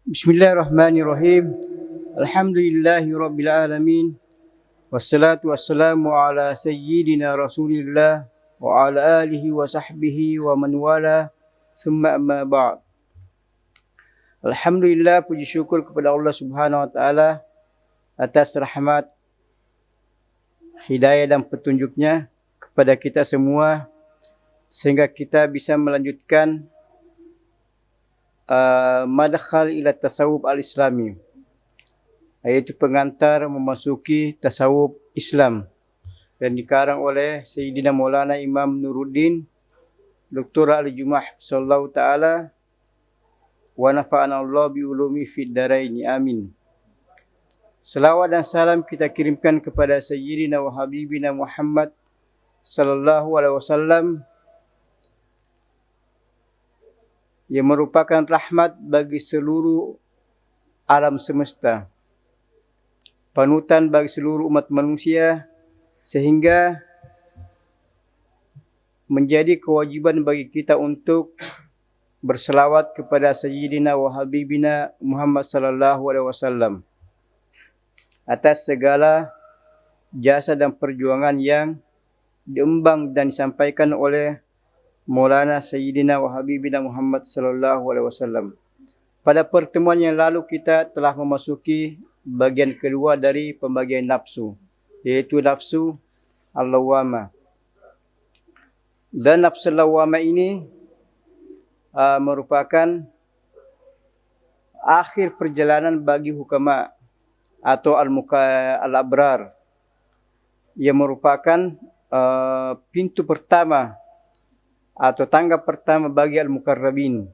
Bismillahirrahmanirrahim. Alhamdulillahirabbil alamin. Wassalatu wassalamu ala sayyidina Rasulillah wa ala alihi wa sahbihi wa man wala. Summa amma ba'd. Alhamdulillah, puji syukur kepada Allah Subhanahu wa taala atas rahmat, hidayah dan petunjuknya kepada kita semua sehingga kita bisa melanjutkan madkhal ila tasawuf al-islami, iaitu pengantar memasuki tasawuf Islam, dan dikarang oleh Sayyidina Maulana Imam Nuruddin Dr. Ali Jumah sallallahu taala wa nafa'ana Allah bi ulumi fid daraini, amin. Selawat dan salam kita kirimkan kepada Sayyidina wa Habibina Muhammad sallallahu alaihi wasallam yang merupakan rahmat bagi seluruh alam semesta, panutan bagi seluruh umat manusia, sehingga menjadi kewajiban bagi kita untuk berselawat kepada Sayyidina wa Habibina Muhammad sallallahu alaihi wasallam atas segala jasa dan perjuangan yang diemban dan disampaikan oleh Maulana Sayyidina wa Habibina Muhammad sallallahu alaihi wasallam. Pada pertemuan yang lalu kita telah memasuki bagian kedua dari pembagian nafsu, yaitu nafsu al-lawwamah. Dan nafsu al-lawwamah ini merupakan akhir perjalanan bagi hukama atau al-abrar, yang merupakan pintu pertama atau tangga pertama bagi al-mukarrabin.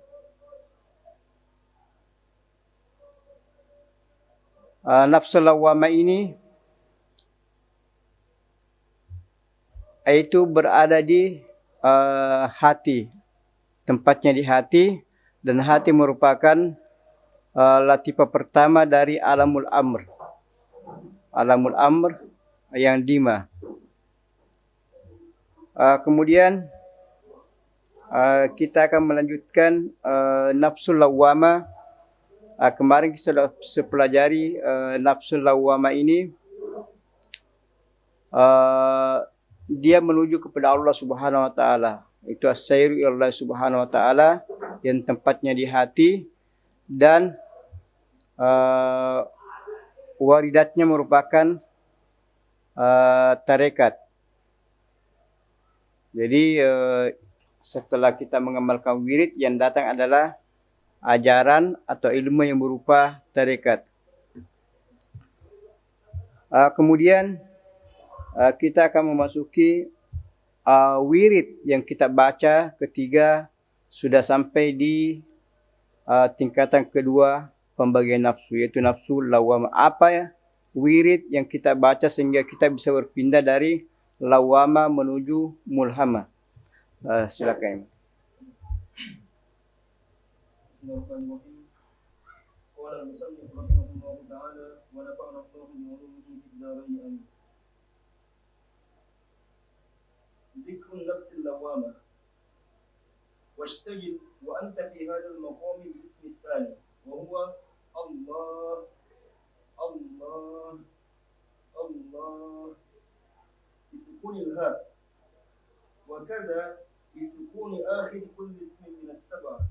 Nafsul lawwamah ini itu berada di hati, tempatnya di hati, dan hati merupakan latifah pertama dari alamul amr, alamul amr yang lima. Kemudian kita akan melanjutkan nafsul lawwamah. Kemarin kita sudah pelajari nafsul lawwamah ini, dia menuju kepada Allah Subhanahu wa taala. Itu as-sayru ila Allah Subhanahu wa taala, yang tempatnya di hati, dan waridatnya merupakan tarekat. Jadi setelah kita mengamalkan wirid, yang datang adalah ajaran atau ilmu yang berupa tarekat. Kemudian kita akan memasuki wirid yang kita baca ketika sudah sampai di tingkatan kedua pembagian nafsu, yaitu nafsu lawwamah. Apa ya wirid yang kita baca sehingga kita bisa berpindah dari lawwamah menuju mulhamah? Silakan. Bismillahirrahmanirrahim. Qala al-musannif rahimahullahu ta'ala wa nafa'ana Allahu bi 'ulumihi fid dharain, amin. Dhikru an-nafs al-lawwamah. Washtagil wa anta fi hadha al-maqam bil-ism ath-thani wa huwa Allah Allah Allah bisukun al-ha wa kadha bisukun akhir kulli ismin min as-sab'a.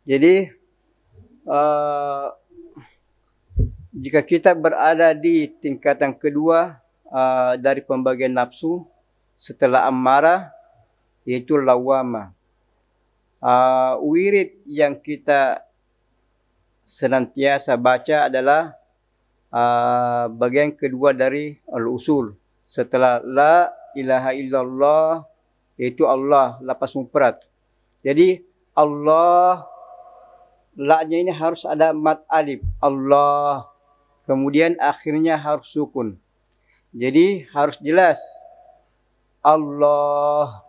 Jadi jika kita berada di tingkatan kedua dari pembagian nafsu setelah ammarah, yaitu lawwamah, wirid yang kita senantiasa baca adalah bagian kedua dari al-usul. Setelah la ilaha illallah, yaitu Allah, lafaz mufrad. Jadi Allah, la-nya ini harus ada mad alif, Allah. Kemudian akhirnya harus sukun. Jadi harus jelas Allah,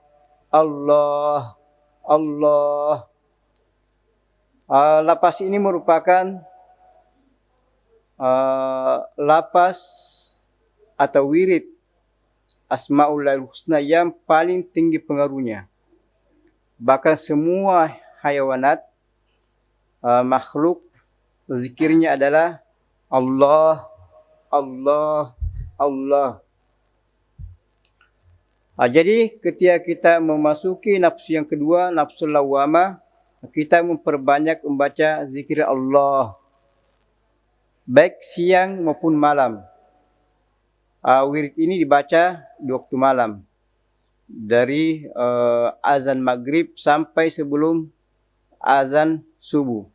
Allah, Allah. Lafaz ini merupakan lafaz atau wirid Asma'ul Husna yang paling tinggi pengaruhnya. Bahkan semua hayawanat, makhluk zikirnya adalah Allah, Allah, Allah. Jadi ketika kita memasuki nafsu yang kedua, nafsu lawamah, kita memperbanyak membaca zikir Allah, baik siang maupun malam. Wirid ini dibaca di waktu malam, dari azan maghrib sampai sebelum azan subuh.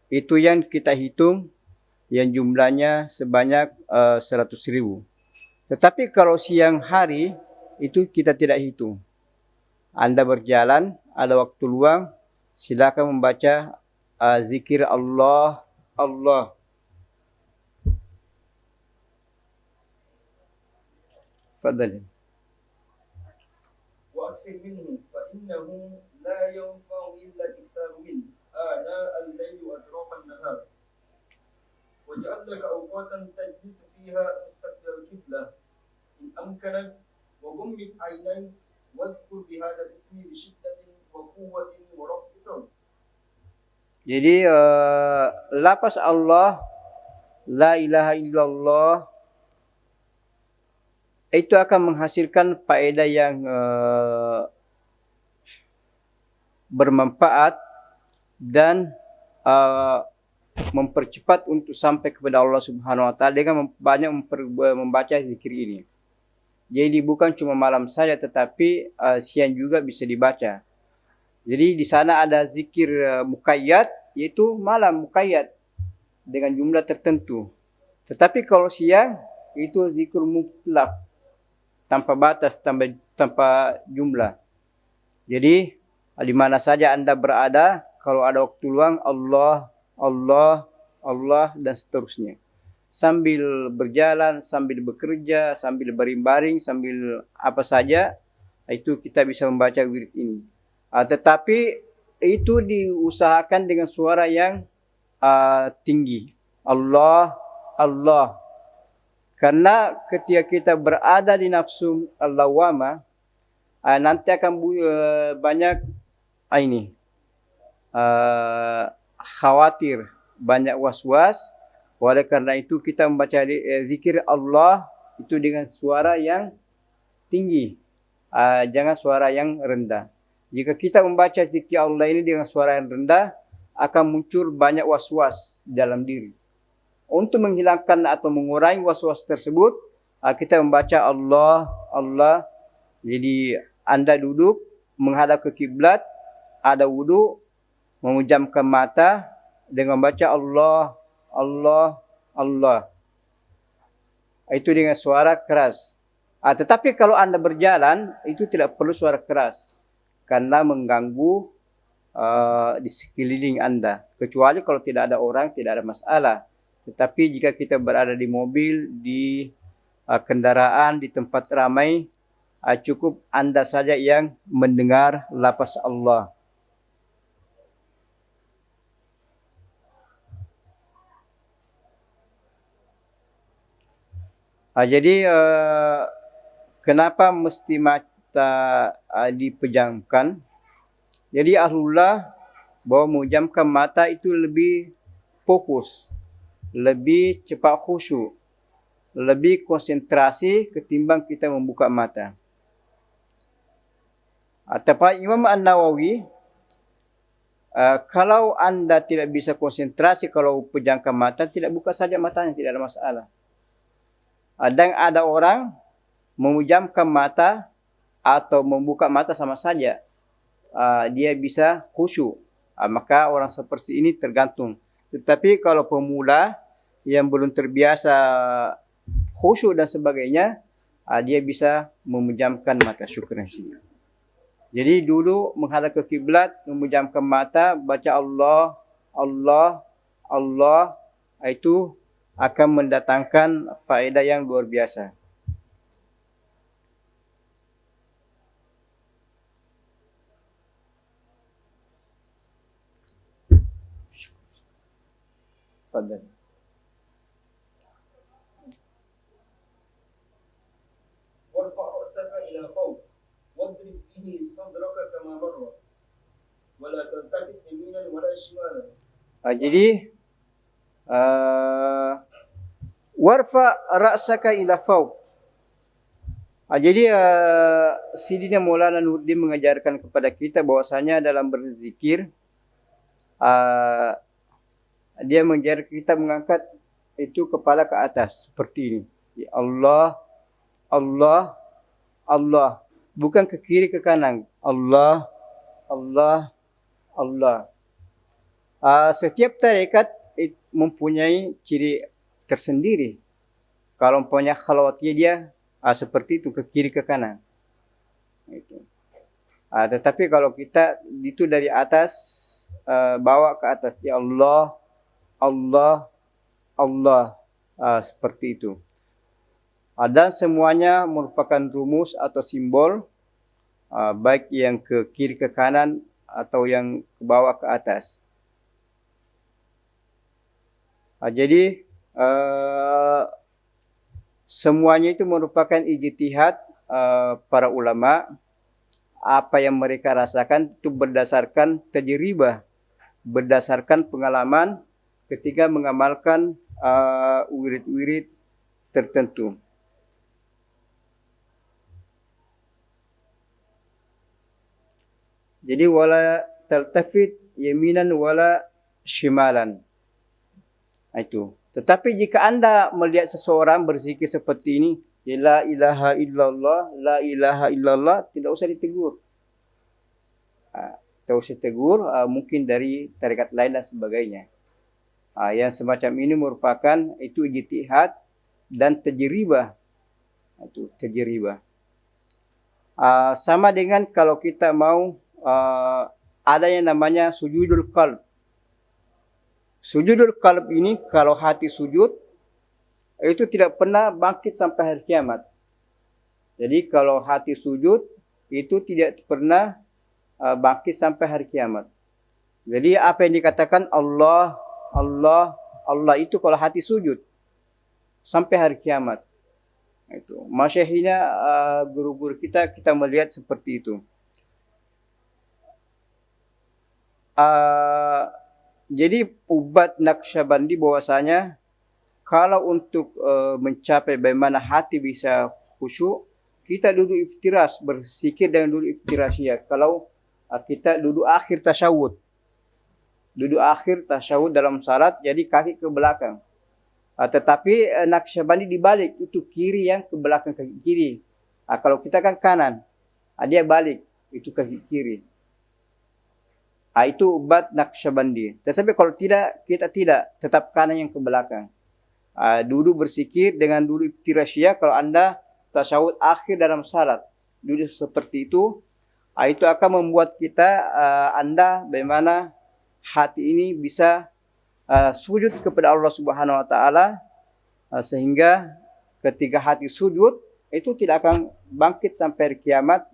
Itu yang kita hitung, yang jumlahnya sebanyak 100.000. Tetapi kalau siang hari, itu kita tidak hitung. Anda berjalan, ada waktu luang, silakan membaca zikir Allah, Allah. Fadhal. وأكثر منه فإنه لا ينفع إلا الإكثار منه آناء الليل وأطراف النهار واجعل لك أوقاتا تجلس فيها مستقبل القبلة إن أمكنك وغمض عينيك واذكر بهذا الاسم بشدة وقوة ورفع صوت. Jadi lafaz Allah, la ilaha illallah, itu akan menghasilkan faedah yang bermanfaat dan mempercepat untuk sampai kepada Allah Subhanahu wa taala dengan banyak membaca zikir ini. Jadi bukan cuma malam saja, tetapi siang juga bisa dibaca. Jadi di sana ada zikir muqayyad, yaitu malam muqayyad dengan jumlah tertentu. Tetapi kalau siang itu zikir mutlak, tanpa batas, tanpa jumlah. Jadi di mana saja Anda berada, kalau ada waktu luang, Allah, Allah, Allah, dan seterusnya. Sambil berjalan, sambil bekerja, sambil baring-baring, sambil apa saja, itu kita bisa membaca wirid ini. Tetapi itu diusahakan dengan suara yang tinggi. Allah, Allah. Karena ketika kita berada di nafsu al-lawamah, nanti akan banyak khawatir, banyak was-was. Oleh karena itu kita membaca zikir Allah itu dengan suara yang tinggi, jangan suara yang rendah. Jika kita membaca zikir Allah ini dengan suara yang rendah, akan muncul banyak was-was dalam diri. Untuk menghilangkan atau mengurangi was-was tersebut, kita membaca Allah, Allah. Jadi Anda duduk menghadap ke kiblat, ada wudu, memejamkan mata dengan membaca Allah, Allah, Allah. Itu dengan suara keras. Tetapi kalau Anda berjalan, itu tidak perlu suara keras, karena mengganggu di sekeliling Anda. Kecuali kalau tidak ada orang, tidak ada masalah. Tetapi jika kita berada di mobil, di kendaraan, di tempat ramai, cukup Anda saja yang mendengar lafaz Allah. Jadi kenapa mesti mata dipejamkan? Jadi ahlullah bahwa memejamkan mata itu lebih fokus, lebih cepat khusyuk, lebih konsentrasi ketimbang kita membuka mata. Tapi Imam An-Nawawi, kalau Anda tidak bisa konsentrasi, kalau pejamkan mata, tidak buka saja matanya, tidak ada masalah. Dan ada orang memejamkan mata atau membuka mata sama saja, dia bisa khusyuk. Maka orang seperti ini tergantung. Tetapi kalau pemula yang belum terbiasa khusyuk dan sebagainya, dia bisa memejamkan mata. Syukran. Jadi dulu menghadap ke kiblat, memejamkan mata, baca Allah, Allah, Allah, itu akan mendatangkan faedah yang luar biasa. Fadhal. وارفع رأسك إلى فوق واضرب به صدرك كما مر ولا تلتفت يمينا ولا شمالا. Jadi warfa ra'saka ila fawq. Jadi Sidina Maulana Nuruddin mengajarkan kepada kita bahwasanya dalam berzikir dia mengajar kita mengangkat itu kepala ke atas seperti ini. Ya Allah, Allah, Allah, bukan ke kiri ke kanan. Allah, Allah, Allah. Setiap tarekat mempunyai ciri tersendiri. Kalau mempunyai khalwatiyah dia seperti itu ke kiri ke kanan. Itu. Tetapi kalau kita itu dari atas bawa ke atas, ya Allah, Allah, Allah, seperti itu. Dan semuanya merupakan rumus atau simbol, baik yang ke kiri ke kanan atau yang ke bawah ke atas. Jadi semuanya itu merupakan ijtihad para ulama. Apa yang mereka rasakan itu berdasarkan tajribah, berdasarkan pengalaman ketika mengamalkan wirid-wirid tertentu. Jadi wala taltafit yaminan wala shimalan. Itu. Tetapi jika Anda melihat seseorang berzikir seperti ini, la ilaha illallah, la ilaha illallah, tidak usah ditegur. Tidak usah ditegur, mungkin dari tarekat lain dan sebagainya. Yang semacam ini merupakan itu ijtihad dan tajribah. Itu tajribah. Sama dengan kalau kita mau ada yang namanya sujudul qalb. Sujudul qalb ini kalau hati sujud itu tidak pernah bangkit sampai hari kiamat. Jadi kalau hati sujud itu tidak pernah bangkit sampai hari kiamat. Jadi apa yang dikatakan Allah, Allah, Allah itu kalau hati sujud sampai hari kiamat. Itu. Masyaihina guru-guru kita melihat seperti itu. Jadi ubat Naqsyabandi bahwasanya kalau untuk mencapai bagaimana hati bisa khusyuk, kita duduk iftiras, berzikir dengan duduk iftirasiyah. Kalau kita duduk akhir tasyahud. Duduk akhir tasyahud dalam salat, jadi kaki ke belakang. Tetapi Naqsyabandi dibalik, itu kiri yang ke belakang kaki kiri. Kalau kita kan kanan, dia balik, itu kaki kiri. Itu ubat Naqsyabandi. Tetapi kalau tidak, kita tidak, tetap kanan yang ke belakang. Duduk berzikir dengan duduk iftirasiyah. Kalau Anda tasyahud akhir dalam salat, duduk seperti itu akan membuat kita Anda bagaimana hati ini bisa sujud kepada Allah Subhanahu wa taala, sehingga ketika hati sujud itu tidak akan bangkit sampai hari kiamat.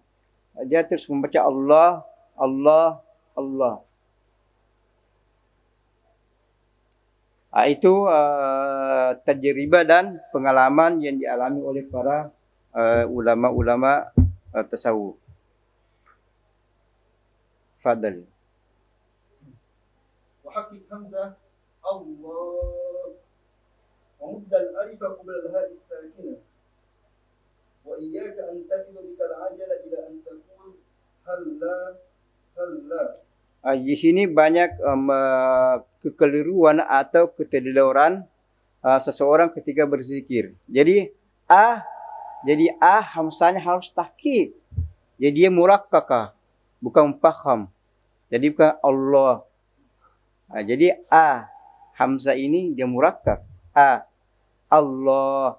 Dia terus membaca Allah, Allah, Allah. Itu tajribah dan pengalaman yang dialami oleh para ulama-ulama tasawuf. Fadal. وحقق همزة الله ومد الألف قبل الهاء الساكنة وإياك أن تفل بك العجل إلى أن تقول هلا هلا. Di sini banyak kekeliruan atau ketidakluran seseorang ketika berzikir. Jadi hamzahnya harus tahqiq. Jadi dia murakkakah, bukan faham. Jadi bukan Allah. Jadi hamzah ini dia murakkak. Allah.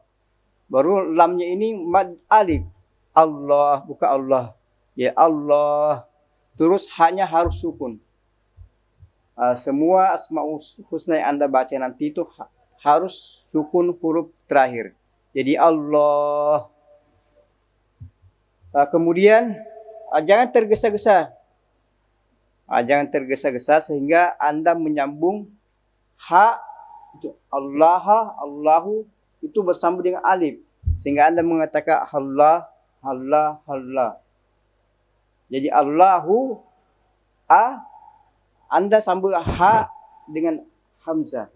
Baru lamnya ini mad alif. Allah, bukan Allah. Ya Allah. Terus hanya harus sukun. Semua asmaul husna yang Anda baca nanti itu harus sukun huruf terakhir. Jadi Allah. Kemudian jangan tergesa-gesa. Jangan tergesa-gesa sehingga Anda menyambung ha itu Allah, Allahu itu bersambung dengan alif sehingga Anda mengatakan Allah, Allah, Allah. Jadi Allahu Anda sambung ha dengan hamzah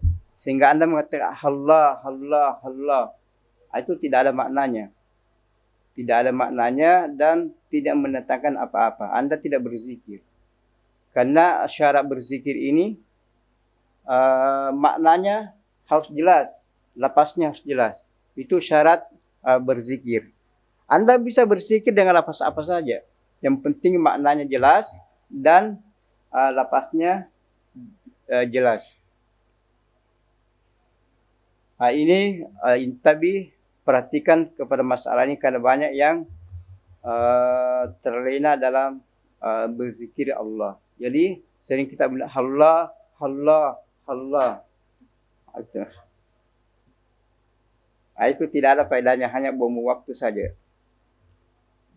Sehingga anda mengatakan Allah, Allah, Allah. Itu tidak ada maknanya. Tidak ada maknanya dan tidak mendatangkan apa-apa. Anda tidak berzikir. Karena syarat berzikir ini maknanya harus jelas. Lapasnya harus jelas. Itu syarat berzikir. Anda bisa berzikir dengan lapas apa saja. Yang penting maknanya jelas dan lapasnya jelas. Ini intabi perhatikan kepada masalah ini karena banyak yang terlena dalam berzikir Allah. Jadi sering kita bilang Allah, Allah, Allah. Itu tidak ada faedahnya, hanya buang waktu saja.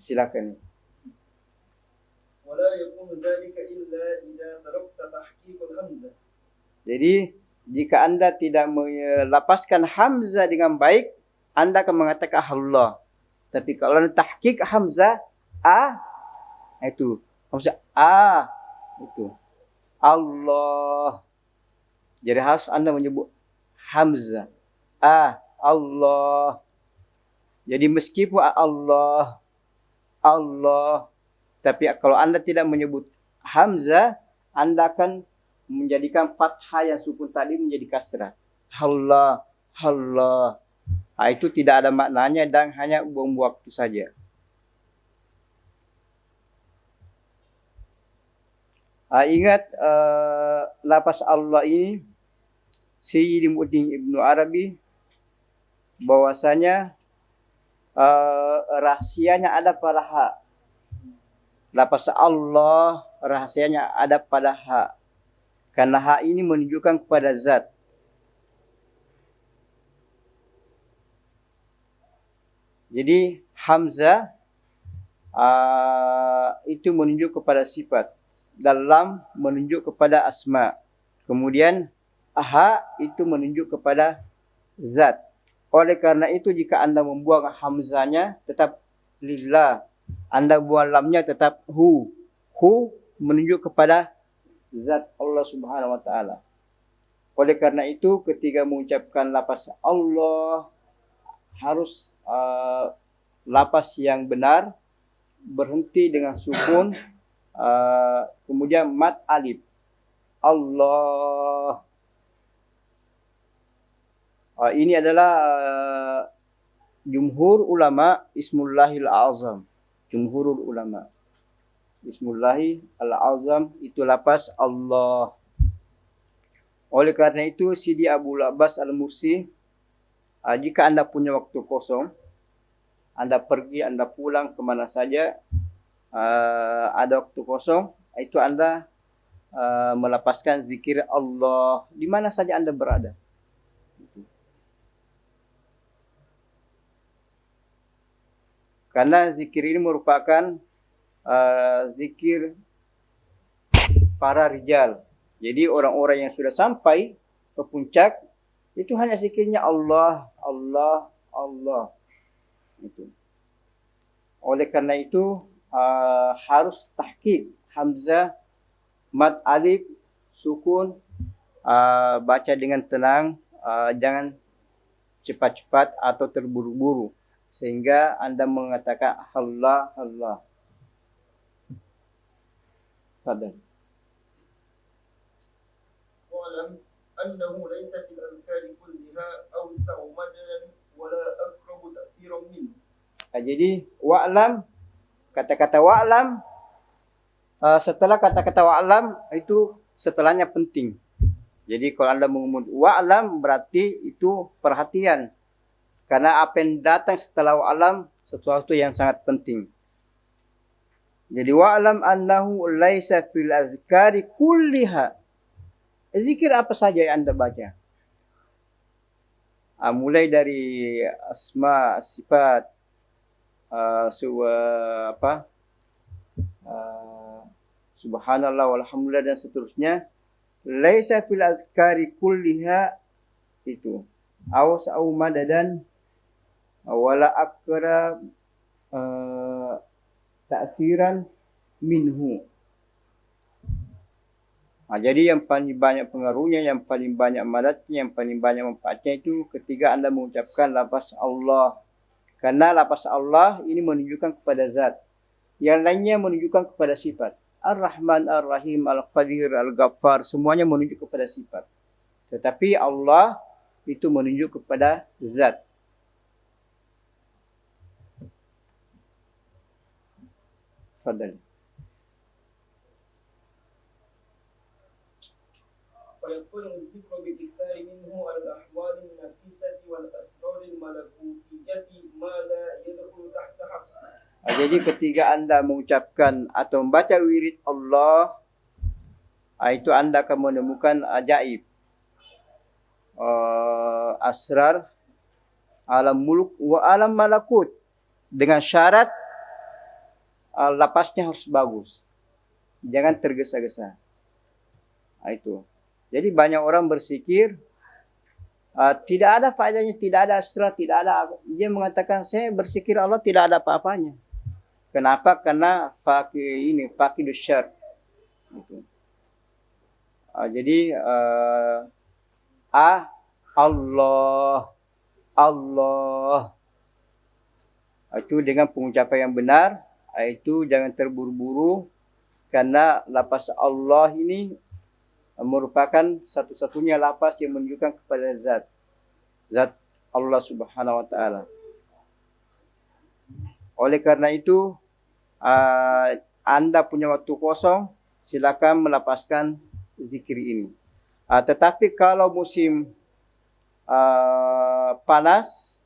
Silakan. ولا يكون ذلك إلا إذا تركت تحقيق الهمزة. Jadi jika anda tidak melapaskan hamzah dengan baik, anda akan mengatakan Allah. Tapi kalau anda tahqiq hamzah itu hamzah itu Allah. Jadi harus anda menyebut hamzah Allah. Jadi meskipun Allah, tapi kalau anda tidak menyebut hamzah, anda akan menjadikan fathah yang sukun tadi menjadi kasrah. Allah, Allah. Itu tidak ada maknanya dan hanya buang waktu saja. Ingat lapas Allah ini, Sayyidi Mu'in Ibnu Arabi, bahwasanya rahasianya ada pada ha. Lapas Allah rahasianya ada pada ha. Karena ha ini menunjukkan kepada zat. Jadi hamzah itu menunjuk kepada sifat. Dalam menunjuk kepada asma. Kemudian ha itu menunjuk kepada zat. Oleh karena itu jika anda membuang hamzahnya tetap lillah. Anda buang lamnya tetap hu. Hu menunjuk kepada zat Allah Subhanahu wa taala. Oleh karena itu ketika mengucapkan lapas Allah harus lapas yang benar, berhenti dengan sukun, kemudian mad alif. Allah. Ini adalah jumhur ulama Ismullahil Azam. Jumhurul ulama. Bismillahil Azam itu lapas Allah. Oleh karena itu Sidi Abu Abbas Al-Mursi, jika anda punya waktu kosong, anda pergi, anda pulang kemana saja, ada waktu kosong, itu anda melapaskan zikir Allah di mana saja anda berada. Karena zikir ini merupakan zikir para rijal. Jadi orang-orang yang sudah sampai ke puncak itu hanya zikirnya Allah, Allah, Allah. Itu. Oleh karena itu harus tahqiq hamzah, mad alif, sukun, baca dengan tenang, jangan cepat-cepat atau terburu-buru sehingga anda mengatakan Allah, Allah. Fadal. واعلم أنه ليس في الأذكار كلها أوسع مددا ولا أقرب تأثيرا منه. Jadi wa'lam, kata-kata wa'lam, setelah kata-kata wa'lam itu setelahnya penting. Jadi kalau anda mengumumkan wa'lam berarti itu perhatian. Karena apa yang datang setelah wa'lam sesuatu yang sangat penting. Jadi wa'lam annahu laisa fil azkari kulliha. Zikir apa saja yang anda baca? Mulai dari asma, sifat, subhanallah walhamdulillah dan seterusnya. Laisa fil azkari kulliha itu. Awas au madadan wala akra ta'siran minhu. Jadi yang paling banyak pengaruhnya, yang paling banyak manfaatnya, yang paling banyak manfaatnya itu ketika Anda mengucapkan lafaz Allah. Karena lafaz Allah ini menunjukkan kepada zat. Yang lainnya menunjukkan kepada sifat. Ar-Rahman, Ar-Rahim, Al-Qadir, Al-Ghaffar, semuanya menunjuk kepada sifat. Tetapi Allah itu menunjuk kepada zat. Fadal. فيكون الذكر بالإكثار منه على الأحوال النفيسة والأسرار الملكوتية ما لا يدخل تحت حصر. Jadi ketika Anda mengucapkan atau membaca wirid Allah, itu Anda akan menemukan ajaib, asrar, alam muluk wa alam malakut. Dengan syarat lapasnya harus bagus. Jangan tergesa-gesa. Itu. Jadi banyak orang berzikir, tidak ada faedahnya, tidak ada asrar, tidak ada. Dia mengatakan saya berzikir Allah tidak ada apa-apanya. Kenapa? Karena fakidus syar. Itu. Jadi Allah, Allah. Itu dengan pengucapan yang benar. Itu jangan terburu-buru. Karena lafaz Allah ini merupakan satu-satunya lafaz yang menunjukkan kepada zat Allah Subhanahu wa taala. Oleh karena itu, Anda punya waktu kosong, silakan melapaskan zikir ini. Tetapi kalau musim panas,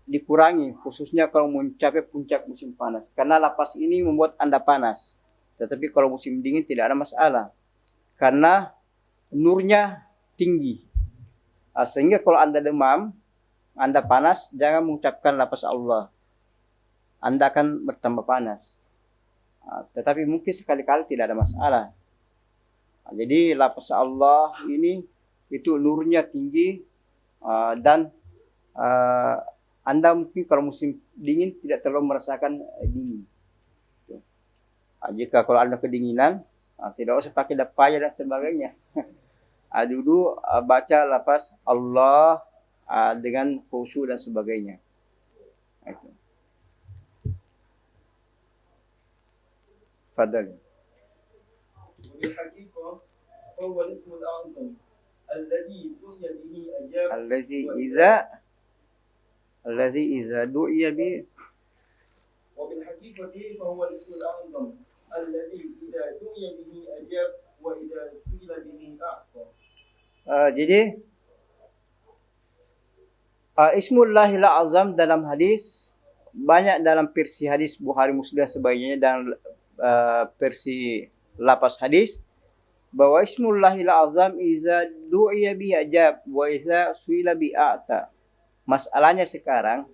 dikurangi, khususnya kalau mencapai puncak musim panas. Karena lapas ini membuat Anda panas. Tetapi kalau musim dingin tidak ada masalah. Karena nurnya tinggi. Sehingga kalau Anda demam, Anda panas, jangan mengucapkan lafaz Allah. Anda akan bertambah panas. Tetapi mungkin sekali-kali tidak ada masalah. Jadi lafaz Allah ini itu nurnya tinggi, dan Anda mungkin kalau musim dingin tidak terlalu merasakan dingin. Jika kalau Anda kedinginan, tidak usah pakai payah dan sebagainya. Dulu baca lafaz Allah dengan khusyuk dan sebagainya. Itu. Fadal. وبالحقيقة فهو الاسم الأعظم الذي دعي به أجاب الذي إذا دعي به. وبالحقيقة فهو الاسم الأعظم الذي إذا دعي به أجاب وإذا سئل به أعطى. Jadi Ismullahil Azam dalam hadis, banyak dalam versi hadis Bukhari Muslim dan sebagainya, dan versi lapas hadis, bahwa Ismullahil Azam iza du'iya bi ajab wa iza suila bi a'ta. Masalahnya sekarang,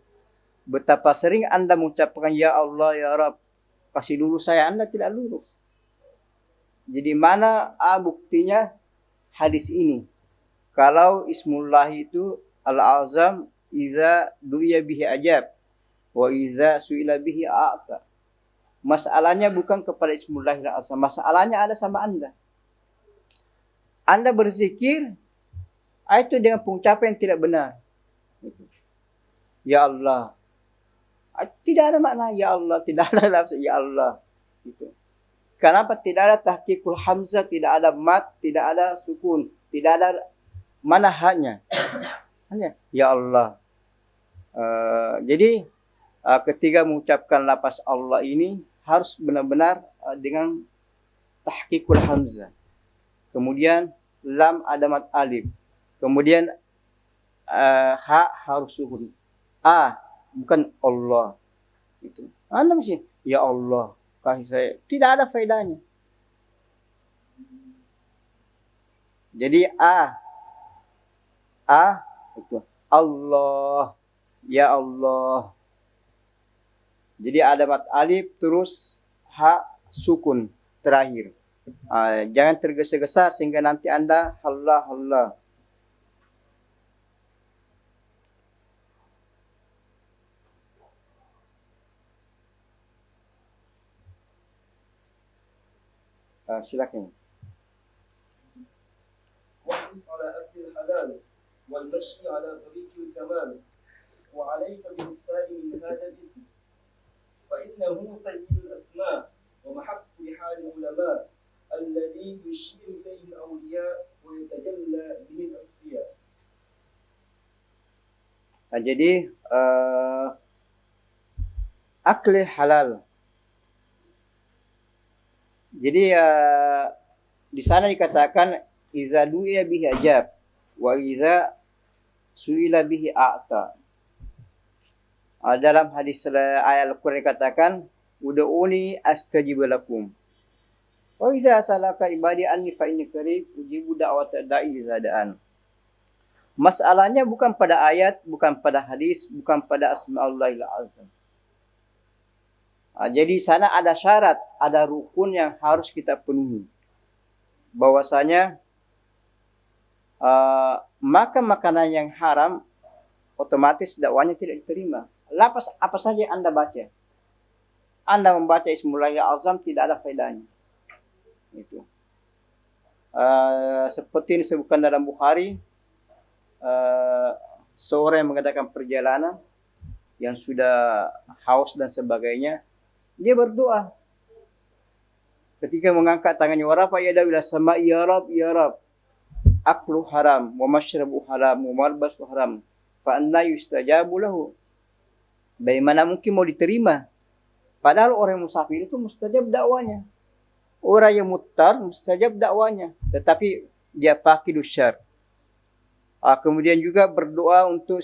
betapa sering Anda mengucapkan ya Allah ya Rabb, kasih lurus saya, Anda tidak lurus. Jadi mana buktinya hadis ini? Kalau Ismullah itu Al-Azam iza du'iya bihi ajab wa iza suila bihi a'ta. Masalahnya bukan kepada Ismullahil Azam, masalahnya ada sama Anda. Anda berzikir itu dengan pengucapan yang tidak benar. Ya Allah. Tidak ada makna ya Allah, tidak ada lafaz ya Allah. Itu. Kenapa tidak ada tahqiqul hamzah, tidak ada mat, tidak ada sukun, tidak ada mana hanya ya Allah. Jadi ketika mengucapkan lafaz Allah ini harus benar-benar dengan tahqiqul hamzah. Kemudian lam ada mat alif. Kemudian ha harus sukun. Bukan Allah. Itu. Anda mesti ya Allah, kasih saya. Tidak ada faedahnya. Jadi itu Allah, ya Allah. Jadi ada mat alif terus ha sukun terakhir. Jangan tergesa-gesa sehingga nanti Anda Allah. Silakan. واحرص على أكل الحلال والمشي على طريق الكمال وعليك بالإكثار من هذا الاسم فإنه سيد الأسماء ومحق بحال العلماء الذي يشير إليه الأولياء ويتجلى به الأصفياء. Jadi akli halal. Jadi di sana dikatakan iza du'iya bihi ajab wa iza su'ila bihi a'ta. Dalam hadis ayat Al-Quran dikatakan ud'uni astajib lakum. Wa iza salaka ibadi anni fa inni qarib ujibu da'wata da'i iza da'an. Masalahnya bukan pada ayat, bukan pada hadis, bukan pada asma'ullahil azam. Jadi sana ada syarat, ada rukun yang harus kita penuhi. Bahwasanya makan makanan yang haram otomatis dakwanya tidak diterima. Lapas apa saja yang Anda baca. Anda membaca Ismullahil Azam tidak ada faedahnya. Itu. Seperti disebutkan dalam Bukhari, seorang yang mengadakan perjalanan yang sudah haus dan sebagainya, dia berdoa. Ketika mengangkat tangannya, wa rafa yadahu ila sama, ya Rab, ya Rab, aklu haram, wa mashrabu haram, wa malbasu haram, fa anna yustajabu lahu. Bagaimana mungkin mau diterima? Padahal orang yang musafir itu mustajab dakwanya. Orang yang mutar mustajab dakwanya. Tetapi dia fakidus syar. Kemudian juga berdoa untuk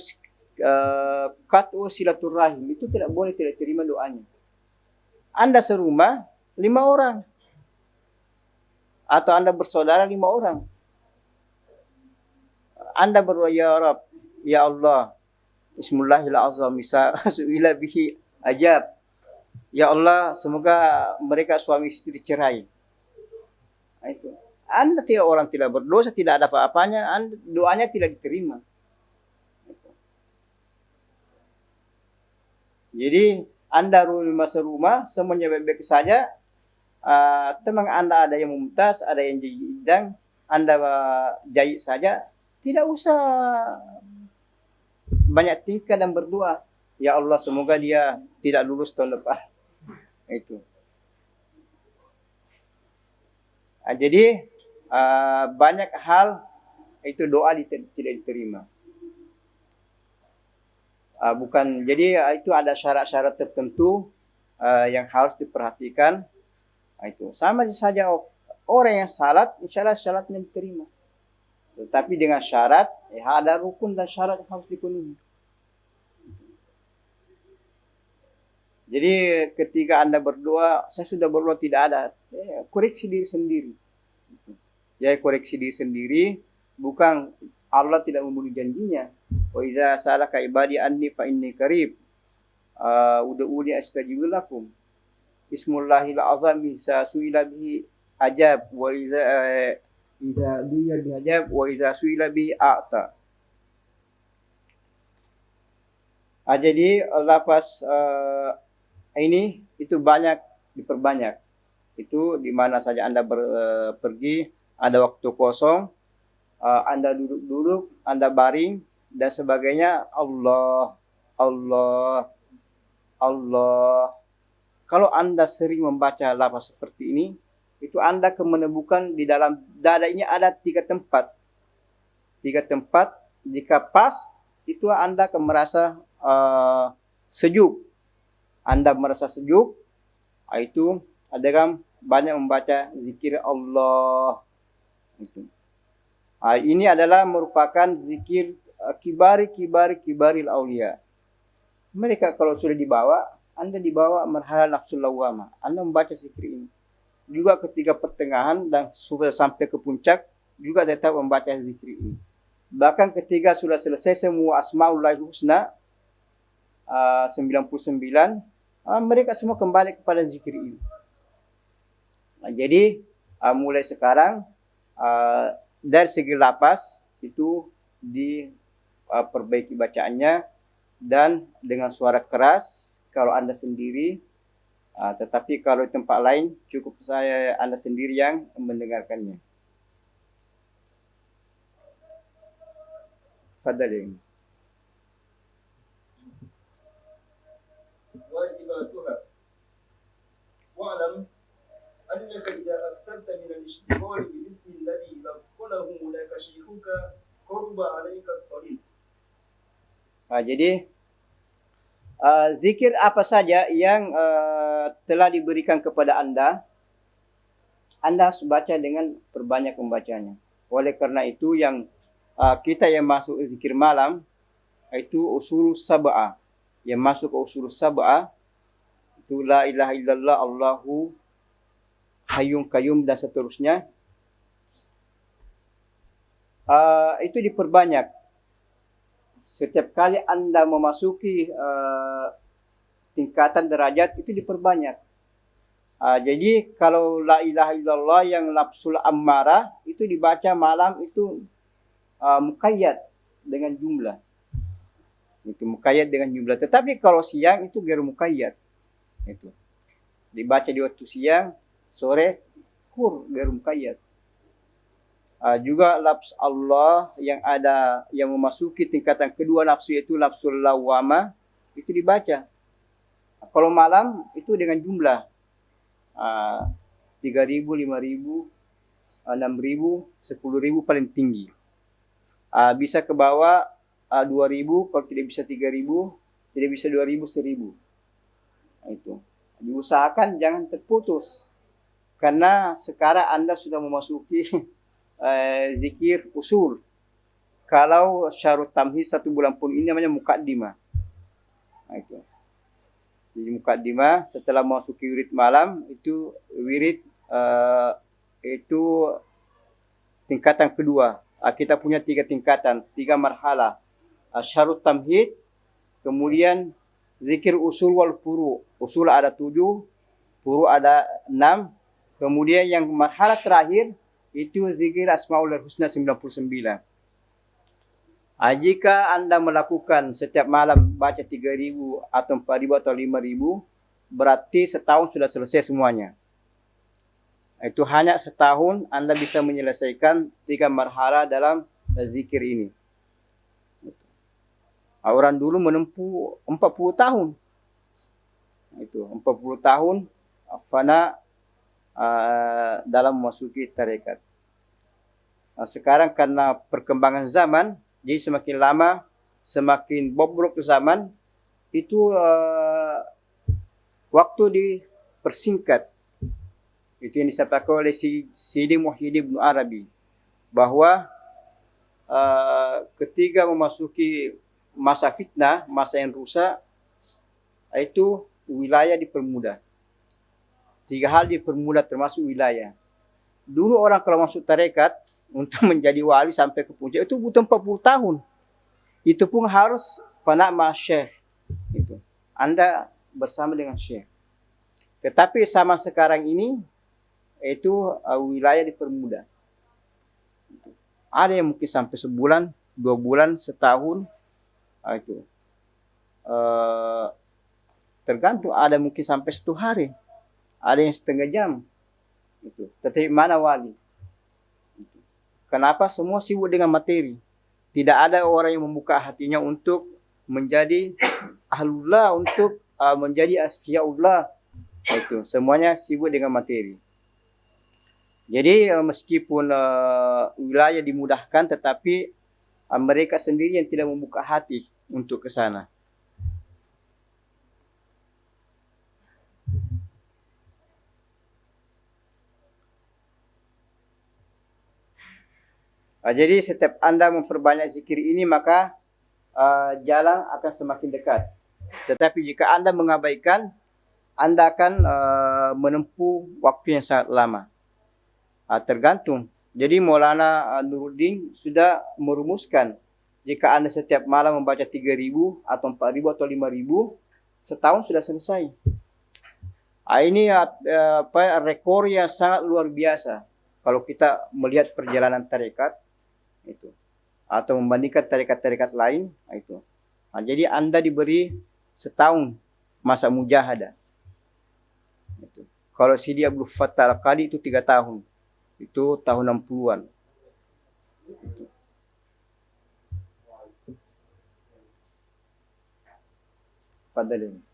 qat'u silaturrahim. Itu tidak boleh, tidak terima doanya. Anda serumah 5 orang. Atau Anda bersaudara 5 orang. Anda berdoa, ya Rab, ya Allah, Bismillahil Azam, su'ila bihi ajab. Ya Allah, semoga mereka suami istri cerai. Nah, itu. Anda tidak orang tidak berdosa, tidak ada apa-apanya, doanya tidak diterima. Jadi Anda masa rumah, semuanya baik-baik saja. Teman Anda ada yang mumtaz, ada yang jahidang, Anda jahit saja. Tidak usah banyak tingkah dan berdoa. Ya Allah, semoga dia tidak lulus tahun depan. Itu. Jadi banyak hal itu doa tidak diterima. Bukan, jadi itu ada syarat-syarat tertentu yang harus diperhatikan. Itu sama saja orang yang salat, insya Allah salatnya diterima. Tetapi dengan syarat, ada rukun dan syarat yang harus dipenuhi. Jadi ketika Anda berdoa, saya sudah berdoa tidak ada, koreksi diri sendiri. Jadi koreksi diri sendiri, bukan Allah tidak memenuhi janjinya. Wa idza sa'alaka ibadi anni fa inni qarib. Ud'uni astajib lakum. Bismillahil azam su'ila bihi ajab wa idza duya bi ajab wa idza su'ila bihi a'ta. Jadi lafaz ini itu banyak diperbanyak. Itu di mana saja Anda pergi, ada waktu kosong, Anda duduk-duduk, Anda baring dan sebagainya, Allah, Allah, Allah. Kalau Anda sering membaca lafaz seperti ini, itu Anda akan menemukan di dalam dada ini ada 3 tempat. 3 tempat, jika pas, itu Anda akan merasa sejuk. Anda merasa sejuk, itu ada banyak membaca zikir Allah. Itu. Ini adalah merupakan zikir kibaril aulia. Mereka kalau sudah dibawa, Anda dibawa marhala nafsul lawamah. Anda membaca zikir ini. Juga ketika pertengahan dan sudah sampai ke puncak, juga tetap membaca zikir ini. Bahkan ketika sudah selesai semua asma'ullahil husna 99, mereka semua kembali kepada zikir ini. Jadi mulai sekarang dari segi lapas itu diperbaiki bacaannya dan dengan suara keras. Kalau Anda sendiri Tetapi kalau di tempat lain cukup Anda sendiri yang mendengarkannya. Fadhil. واجباتها واعلم أنك إذا أكثرت من الاشتغال بالاسم الذي لقنه لك شيخك قرب عليك الطريق. Jadi zikir apa saja yang telah diberikan kepada Anda harus baca dengan perbanyak membacanya. Oleh karena itu yang kita yang masuk zikir malam itu usul sab'ah. Yang masuk ke usul sab'ah itu la ilaha illallah Allahu hayyun qayyum dan seterusnya. Itu diperbanyak. Setiap kali Anda memasuki tingkatan derajat itu diperbanyak. Jadi kalau la ilaha illallah yang nafsul ammarah itu dibaca malam itu muqayyad dengan jumlah. Itu muqayyad dengan jumlah. Tetapi kalau siang itu ghairu muqayyad. Itu dibaca di waktu siang, sore ghairu muqayyad. Juga lafz Allah yang ada yang memasuki tingkatan kedua nafsu yaitu nafsul lawamah itu dibaca. Kalau malam itu dengan jumlah 3.000, 5.000, 6.000, 10.000 paling tinggi. Bisa ke bawah 2.000, kalau tidak bisa 3.000, tidak bisa 2.000, 1.000. Itu diusahakan jangan terputus, karena sekarang Anda sudah memasuki zikir usul. Kalau syarut tamhid 1 bulan pun ini namanya muqaddimah. Itu. Jadi muqaddimah setelah memasuki wirid malam itu wirid itu tingkatan kedua. Kita punya 3 tingkatan, 3 marhalah. Syarut tamhid, kemudian zikir usul wal furu. Usul ada 7, furu ada 6. Kemudian yang marhalah terakhir itu zikir Asmaul Husna 99. Jika Anda melakukan setiap malam baca 3.000 atau 4.000 atau 5.000, berarti setahun sudah selesai semuanya. Itu hanya setahun Anda bisa menyelesaikan 3 marhalah dalam zikir ini. Orang dulu menempuh 40 tahun. Itu 40 tahun fana dalam memasuki tarekat. Sekarang karena perkembangan zaman, jadi semakin lama semakin bobrok zaman, itu waktu dipersingkat. Itu yang disampaikan oleh Sidi Muhyiddin Ibn Arabi, bahwa ketika memasuki masa fitnah, masa yang rusak, itu wilayah dipermudah. 3 hal dipermudah termasuk wilayah. Dulu orang kalau masuk tarekat untuk menjadi wali sampai ke puncak itu butuh 40 tahun. Itu pun harus fana ma-syekh. Itu. Anda bersama dengan syekh. Tetapi sama sekarang ini itu wilayah dipermudah. Ada yang mungkin sampai sebulan, 2 bulan, setahun. Itu tergantung, ada mungkin sampai 1 hari, ada yang setengah jam. Itu. Tetapi mana wali? Itu. Kenapa? Semua sibuk dengan materi. Tidak ada orang yang membuka hatinya untuk menjadi ahlullah, untuk menjadi asfiyaullah. Itu. Semuanya sibuk dengan materi. Jadi meskipun wilayah dimudahkan, tetapi mereka sendiri yang tidak membuka hati untuk ke sana. Jadi setiap Anda memperbanyak zikir ini, maka jalan akan semakin dekat. Tetapi jika Anda mengabaikan, Anda akan menempuh waktu yang sangat lama. Tergantung. Jadi Maulana Nuruddin sudah merumuskan, jika Anda setiap malam membaca 3.000 atau 4.000 atau 5.000, setahun sudah selesai. Ini rekor yang sangat luar biasa kalau kita melihat perjalanan tarekat itu, atau membandingkan tarekat-tarekat lain itu. Jadi Anda diberi setahun masa mujahadah. Kalau Sidi Abdul Fattah Al-Qadi itu 3 tahun. Itu tahun 60-an. Fadalin.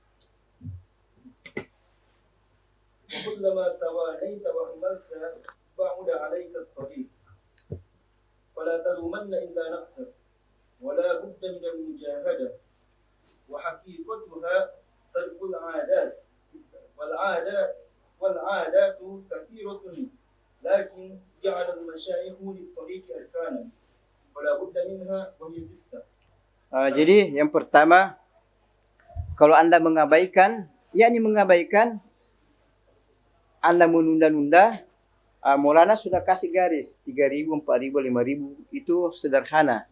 وكلما توانيت وهملت بعد عليك الطريق فلا تلومن إلا نفسك ولا بد من المجاهدة وحقيقتها ترك العادات والعادات كثيرة لكن جعل المشايخ للطريق أركانا فلا بد منها وهي 6. Jadi yang pertama, kalau Anda mengabaikan, Anda menunda-nunda, Maulana sudah kasih garis 3.000, 4.000, 5.000, itu sederhana.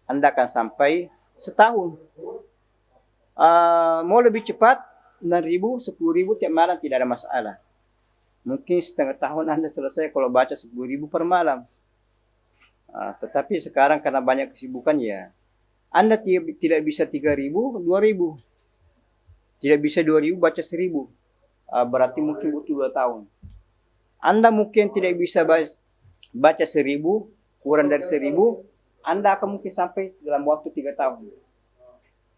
Anda akan sampai setahun. Mau lebih cepat 6.000, 10.000 tiap malam tidak ada masalah. Mungkin setengah tahun Anda selesai kalau baca 10.000 per malam. Tetapi sekarang karena banyak kesibukan ya, Anda tidak bisa 3.000, 2.000. Tidak bisa 2.000 baca 1.000. Berarti mungkin butuh 2 tahun. Anda mungkin tidak bisa baca 1.000, kurang dari 1.000, Anda akan mungkin sampai dalam waktu 3 tahun.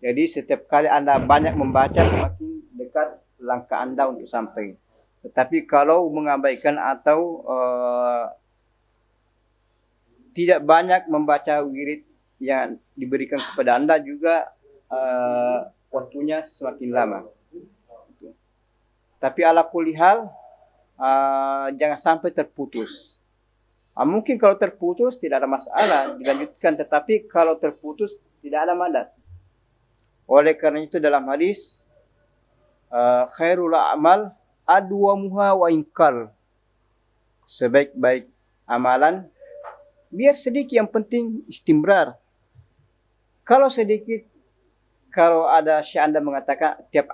Jadi setiap kali Anda banyak membaca, semakin dekat langkah Anda untuk sampai. Tetapi kalau mengabaikan atau tidak banyak membaca wirid yang diberikan kepada Anda juga waktunya semakin lama. Tapi ala kulli hal, jangan sampai terputus. Mungkin kalau terputus tidak ada masalah, dilanjutkan. Tetapi kalau terputus tidak ada madat. Oleh karena itu dalam hadis, khairul a'mal adwamuha wa inkal. Sebaik-baik amalan, biar sedikit, yang penting istimrar. Kalau sedikit, kalau ada syekh Anda mengatakan tiap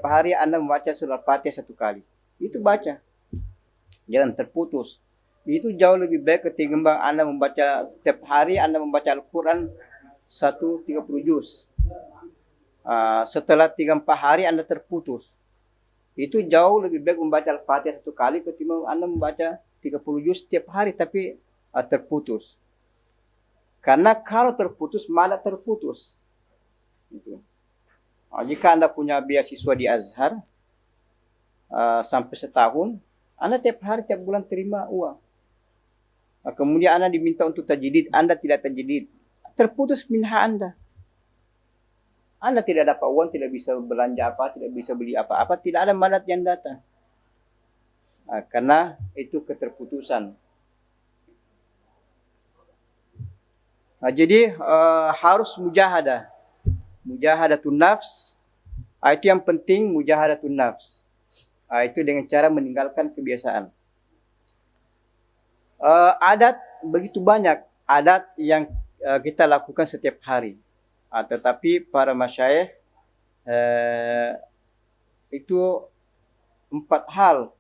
hari Anda membaca surah Fatihah 1 kali, itu baca, jangan terputus. Itu jauh lebih baik ketimbang Anda membaca setiap hari Anda membaca Al-Quran 30 juz. Setelah 3-4 hari Anda terputus. Itu jauh lebih baik membaca Al-Fatihah 1 kali ketimbang Anda membaca 30 juz setiap hari tapi terputus. Karena kalau terputus malah terputus. Itu. Jika Anda punya beasiswa di Azhar sampai setahun, Anda tiap hari, tiap bulan terima uang. Kemudian Anda diminta untuk tajdid, Anda tidak tajdid, terputus minha Anda. Anda tidak dapat uang, tidak bisa belanja apa, tidak bisa beli apa-apa, tidak ada madat yang datang. Karena itu keterputusan. Jadi harus mujahadah. Mujahadatun nafs, itu yang penting, mujahadatun nafs. Itu dengan cara meninggalkan kebiasaan. Adat begitu banyak, adat yang kita lakukan setiap hari. Tetapi para masyayikh itu 4 hal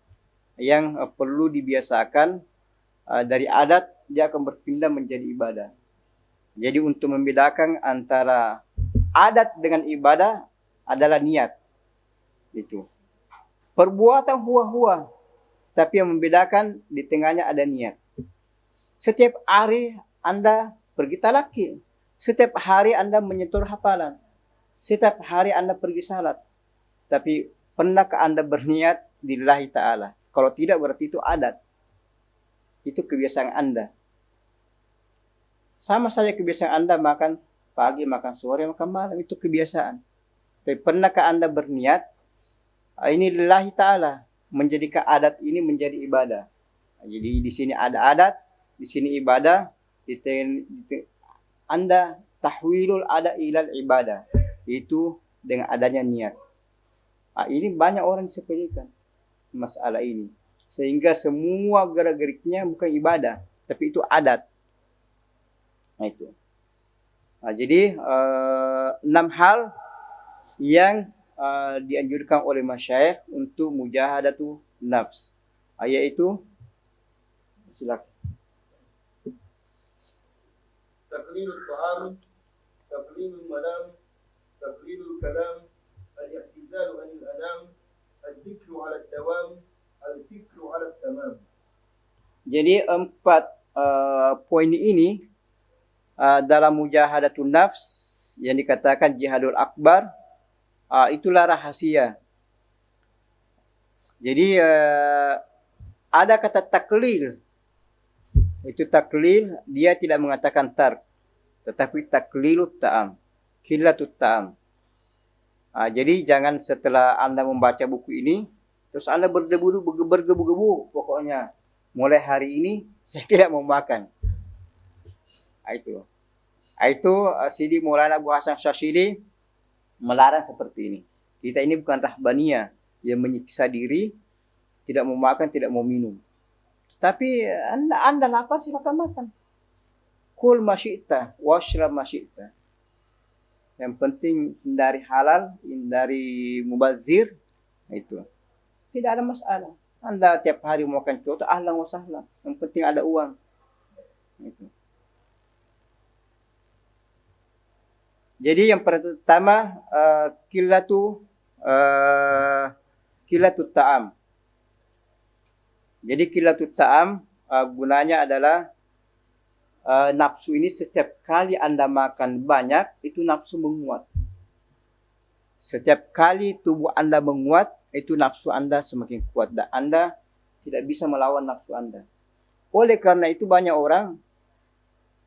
yang perlu dibiasakan. Dari adat dia akan berpindah menjadi ibadah. Jadi untuk membedakan antara adat dengan ibadah adalah niat. Itu. Perbuatan hua-hua, tapi yang membedakan di tengahnya ada niat. Setiap hari Anda pergi talaki. Setiap hari Anda menyetor hafalan. Setiap hari Anda pergi salat. Tapi pernahkah Anda berniat lillahi ta'ala? Kalau tidak berarti itu adat. Itu kebiasaan Anda. Sama saja kebiasaan Anda makan pagi, makan sore, makan malam, itu kebiasaan. Tapi pernahkah Anda berniat, ini lillahi ta'ala, menjadikan adat ini menjadi ibadah. Jadi di sini ada adat, di sini ibadah, Anda tahwilul ada ilal ibadah. Itu dengan adanya niat. Ini banyak orang disepelekan masalah ini. Sehingga semua gerak-geriknya bukan ibadah, tapi itu adat. Itu. Jadi 6 hal yang dianjurkan oleh masyayikh untuk mujahadatu nafs. Yaitu silakan. Taqlilul ta'am, taqlilul manam, taqlilul kalam, al-i'tizalu anil anam, الفكر على الدوام الفكر على التمام. Jadi 4 poin ini dalam mujahadatun nafs yang dikatakan jihadul akbar, itulah rahasia. Jadi ada kata taklil. Itu taklil, dia tidak mengatakan tark, tetapi taklilut ta'am, killatut ta'am. Jadi jangan setelah Anda membaca buku ini, terus Anda bergebu-gebu, pokoknya mulai hari ini saya tidak mau makan. Itu Sidi Maulana Abu Hasan Syadzili melarang seperti ini. Kita ini bukan rahbaniyah yang menyiksa diri, tidak mau makan, tidak mau minum. Tapi anda lapar, silakan makan. Kul masyi'ta, washrab masyi'ta. Yang penting hindari halal, hindari mubazir, itu. Tidak ada masalah. Anda tiap hari mau makan coto, ahlan wa sahlan. Yang penting ada uang. Itu. Jadi yang pertama kilatut ta'am. Jadi kilatut ta'am gunanya adalah nafsu ini setiap kali Anda makan banyak, itu nafsu menguat. Setiap kali tubuh Anda menguat, itu nafsu Anda semakin kuat dan Anda tidak bisa melawan nafsu Anda. Oleh karena itu banyak orang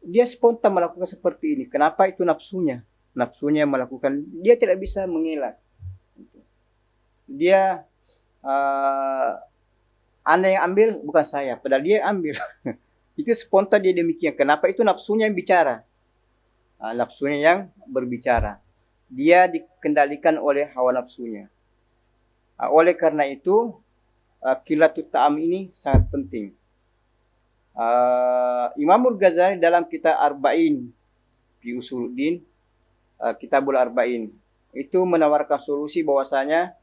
dia spontan melakukan seperti ini. Kenapa? Itu nafsunya. Nafsunya melakukan, dia tidak bisa mengelak. Dia Anda yang ambil, bukan saya. Padahal dia yang ambil. Itu spontan dia demikian. Kenapa? Itu nafsunya yang bicara. Nafsunya yang berbicara. Dia dikendalikan oleh hawa nafsunya. Oleh karena itu, kilatut ta'am ini sangat penting. Imamul Ghazali dalam kitab Arba'in fi Usuluddin, Kitabul Arba'in, itu menawarkan solusi bahwasanya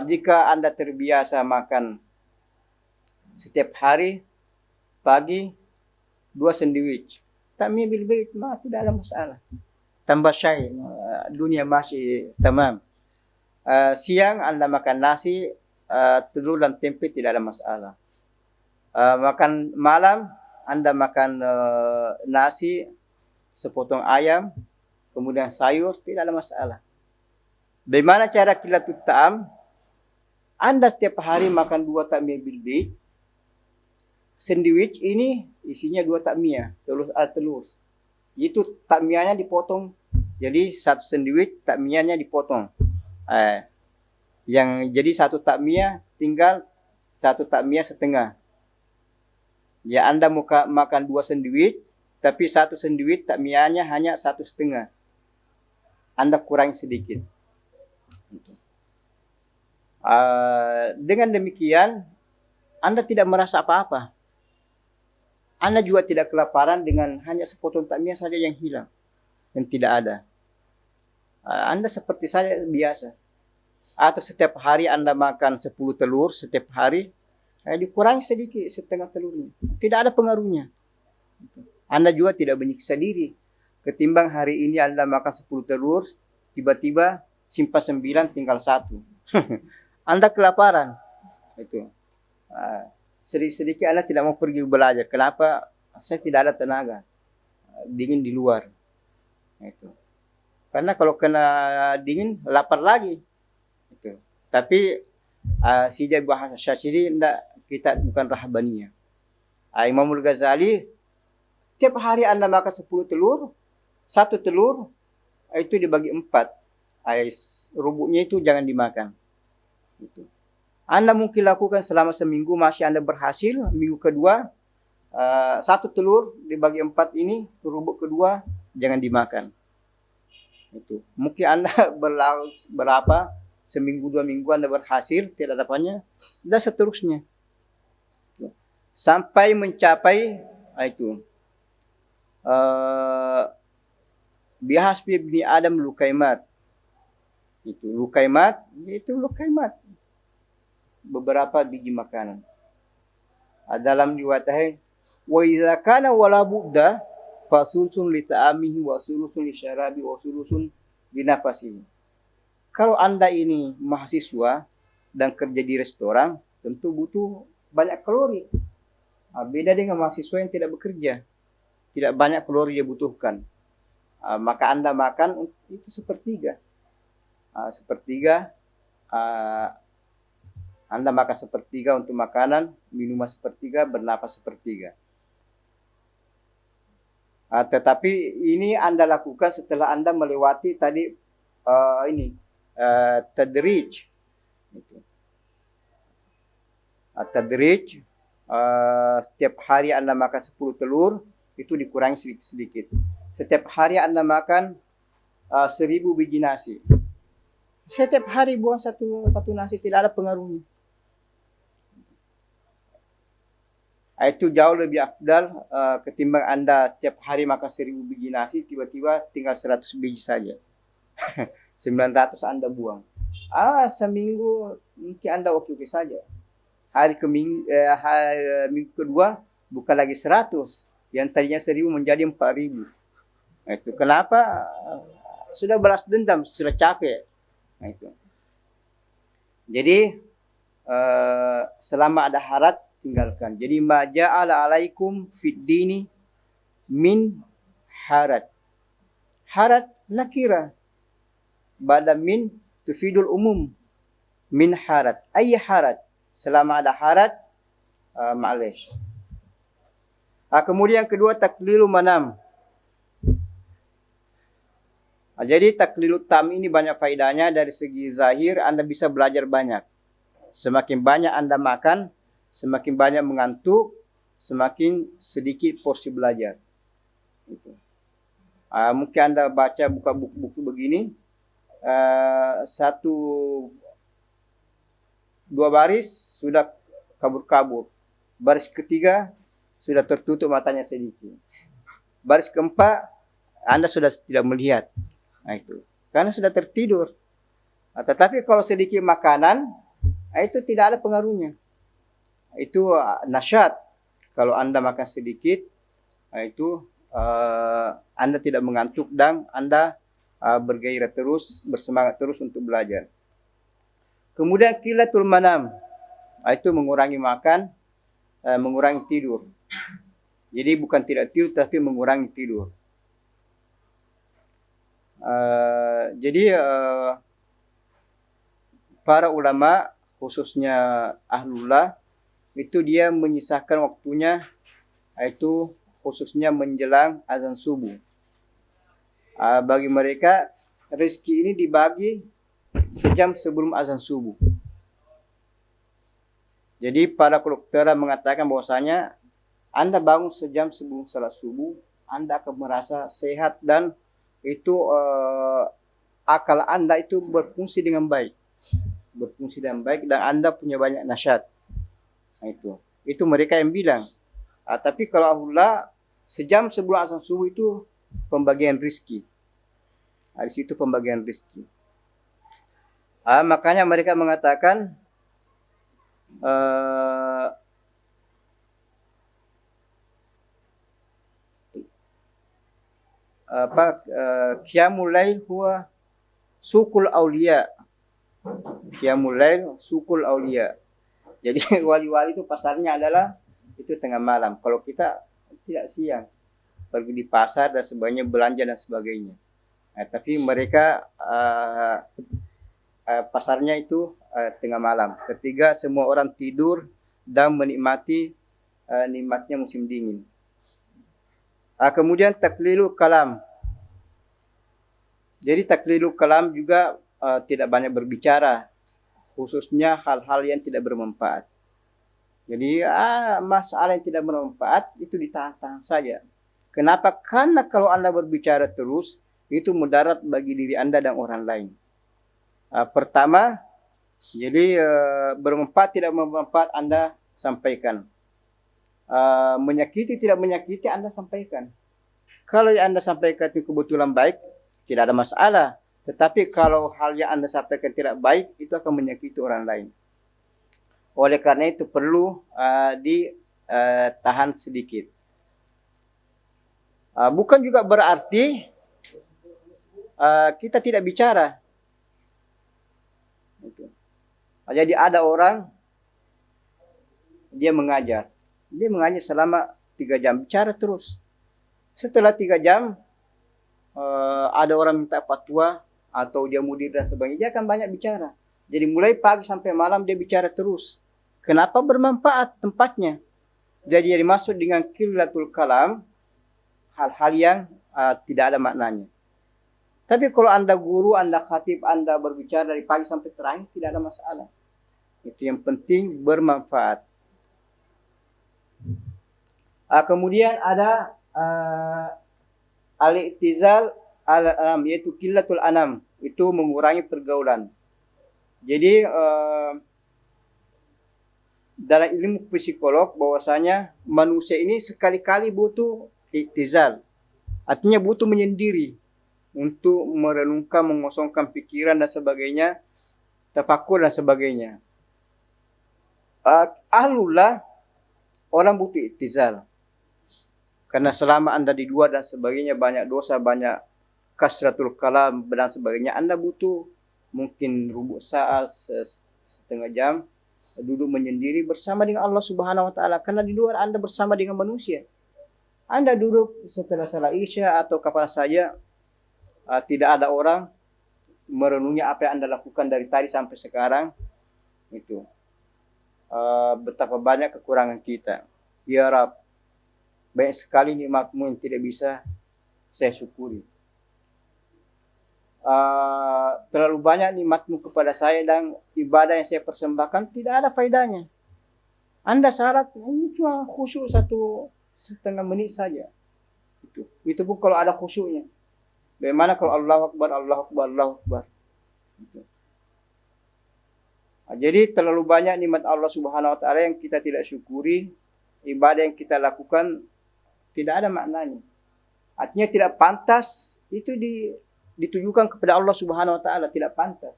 jika Anda terbiasa makan setiap hari pagi 2 sandwich, tamim bil bait, tidak ada masalah. Tambah syai, dunia masih tamam. Siang Anda makan nasi, telur dan tempe, tidak ada masalah. Makan malam Anda makan nasi, sepotong ayam, kemudian sayur, tidak ada masalah. Bagaimana cara kilatut ta'am? Anda setiap hari makan 2 takmiyah bil bait. Sandwich ini isinya 2 takmiyah, telur. Itu takmiyahnya dipotong. Jadi 1 sandwich takmiyahnya dipotong. Yang jadi 1 takmiyah tinggal 1 takmiyah setengah. Ya Anda makan 2 sandwich, tapi 1 sandwich takmiyahnya hanya 1,5. Anda kurangi sedikit. Dengan demikian Anda tidak merasa apa-apa. Anda juga tidak kelaparan dengan hanya sepotong takmiyah saja yang hilang, yang tidak ada. Anda seperti saya biasa. Atau setiap hari Anda makan 10 telur setiap hari, dikurangi sedikit setengah telurnya. Tidak ada pengaruhnya. Anda juga tidak menyiksa diri. Ketimbang hari ini Anda makan 10 telur, tiba-tiba simpan 9 tinggal 1. Anda kelaparan. Itu. Sedikit Anda tidak mau pergi belajar. Kenapa? Saya tidak ada tenaga. Dingin di luar. Itu. Karena kalau kena dingin, lapar lagi. Itu. Tapi Sidi Abu Hasan Syadzili kita bukan rahbaniyah. Imamul Ghazali, tiap hari Anda makan 10 telur, 1 telur itu dibagi 4. Rubuknya itu jangan dimakan. Itu. Anda mungkin lakukan selama seminggu, masih Anda berhasil. Minggu kedua, 1 telur dibagi 4 ini, rubuk kedua jangan dimakan. Itu. Mungkin Anda berapa, seminggu 2 minggu Anda berhasil, tidak dapatnya, dan seterusnya. Sampai mencapai itu. Bihasbi ibni Adam lukaimat. Itu lukaimat, itu lukaimat. Beberapa biji makanan. Dalam riwayat lain, wa idza kana wala budda fasulusun li ta'amihi wa sulusun li syarabi wa sulusun li nafasihi. Kalau Anda ini mahasiswa, dan kerja di restoran, tentu butuh banyak kalori. Beda dengan mahasiswa yang tidak bekerja, tidak banyak kalori dia butuhkan. Maka Anda makan itu sepertiga. Anda makan sepertiga untuk makanan, minuman sepertiga, bernapas sepertiga. Tetapi ini Anda lakukan setelah Anda melewati tadi tadrij. Tadrij, setiap hari Anda makan 10 telur, itu dikurangi sedikit-sedikit. Setiap hari Anda makan 1000 biji nasi. Setiap hari buang satu nasi, tidak ada pengaruhnya. Itu jauh lebih afdal ketimbang Anda tiap hari makan 1000 biji nasi, tiba-tiba tinggal 100 biji saja. 900 Anda buang. Seminggu mungkin Anda oke-oke saja. Minggu kedua bukan lagi 100. Yang tadinya 1000 menjadi 4000. Itu kenapa? Sudah balas dendam, sudah capek. Itu. Jadi selama ada harat, tinggalkan. Jadi ma ja'ala alaikum fid dini min harat. Harat nakira. Ba'da min tufidul umum. Min harat. Ayy harat. Selama ada harat, ma'alish. Kemudian kedua, taklilu manam. Jadi taklilu tam ini banyak faedahnya. Dari segi zahir Anda bisa belajar banyak. Semakin banyak Anda makan, semakin banyak mengantuk, semakin sedikit porsi belajar. Itu. Mungkin Anda buka buku-buku begini, 2 baris sudah kabur-kabur. Baris ketiga sudah tertutup matanya sedikit. Baris keempat Anda sudah tidak melihat. Itu karena sudah tertidur. Tetapi kalau sedikit makanan, itu tidak ada pengaruhnya. Itu nasyat. Kalau Anda makan sedikit, itu Anda tidak mengantuk dan Anda bergairah terus, bersemangat terus untuk belajar. Kemudian qillatul manam, itu mengurangi makan, mengurangi tidur. Jadi bukan tidak tidur, tapi mengurangi tidur. Jadi para ulama, khususnya ahlullah, itu dia menyisahkan waktunya, itu khususnya menjelang azan subuh. Bagi mereka rezeki ini dibagi sejam sebelum azan subuh. Jadi para kedokteran mengatakan bahwasanya Anda bangun sejam sebelum salat subuh, Anda akan merasa sehat dan itu akal Anda itu berfungsi dengan baik. Dan Anda punya banyak nasyat. Itu mereka yang bilang. Tapi kalau Allah sejam sebelum azan subuh itu pembagian rezeki. Di situ pembagian rezeki. Makanya mereka mengatakan qiyamul lail huwa suqul auliya. Qiyamul lail suqul auliya. Jadi wali-wali itu pasarnya adalah itu tengah malam. Kalau kita tidak siang, pergi di pasar dan sebagainya, belanja dan sebagainya. Tapi mereka pasarnya itu tengah malam. Ketiga, semua orang tidur dan menikmati nikmatnya musim dingin. Kemudian taklilul kalam. Jadi taklilul kalam juga tidak banyak berbicara, khususnya hal-hal yang tidak bermanfaat. Jadi masalah yang tidak bermanfaat itu ditahan-tahan saja. Kenapa? Karena kalau Anda berbicara terus, itu mudarat bagi diri Anda dan orang lain. Pertama, jadi bermanfaat tidak bermanfaat Anda sampaikan. Menyakiti tidak menyakiti Anda sampaikan. Kalau yang Anda sampaikan itu kebetulan baik, tidak ada masalah. Tetapi kalau hal yang Anda sampaikan tidak baik, itu akan menyakiti orang lain. Oleh karena itu perlu ditahan sedikit. Bukan juga berarti kita tidak bicara. Jadi ada orang dia mengajar selama 3 jam, bicara terus. Setelah 3 jam ada orang minta fatwa atau dia mudir dan sebagainya, dia akan banyak bicara. Jadi mulai pagi sampai malam dia bicara terus. Kenapa? Bermanfaat tempatnya. Jadi yang dimaksud dengan qillatul kalam, hal-hal yang tidak ada maknanya. Tapi kalau Anda guru, Anda khatib, Anda berbicara dari pagi sampai terakhir, tidak ada masalah. Itu yang penting bermanfaat. Kemudian ada al-i'tizal al-anam, yaitu qillatul anam, itu mengurangi pergaulan. Jadi dalam ilmu psikolog bahwasanya manusia ini sekali-kali butuh i'tizal. Artinya butuh menyendiri untuk merenungkan, mengosongkan pikiran dan sebagainya, tafakur dan sebagainya. Ahlullah orang butuh i'tizal. Karena selama Anda di luar dan sebagainya banyak dosa, banyak kasratul kalam dan sebagainya, Anda butuh mungkin rubuh saat, setengah jam duduk menyendiri bersama dengan Allah Subhanahu wa taala. Karena di luar Anda bersama dengan manusia. Anda duduk setelah salat Isya atau kapan saja, tidak ada orang merenungi apa yang Anda lakukan dari tadi sampai sekarang. Itu betapa banyak kekurangan kita. Ya Rabb, banyak sekali nikmat-Mu yang tidak bisa saya syukuri. Terlalu banyak nikmat-Mu kepada saya dan ibadah yang saya persembahkan tidak ada faedahnya. Anda salat ini cuma khusyuk 1,5 menit saja. Itu pun kalau ada khusyuknya. Bagaimana kalau Allahu Akbar, Allahu Akbar, Allahu Akbar. Jadi terlalu banyak nikmat Allah Subhanahu wa taala yang kita tidak syukuri, ibadah yang kita lakukan tidak ada maknanya. Artinya tidak pantas itu ditujukan kepada Allah Subhanahu wa taala, tidak pantas.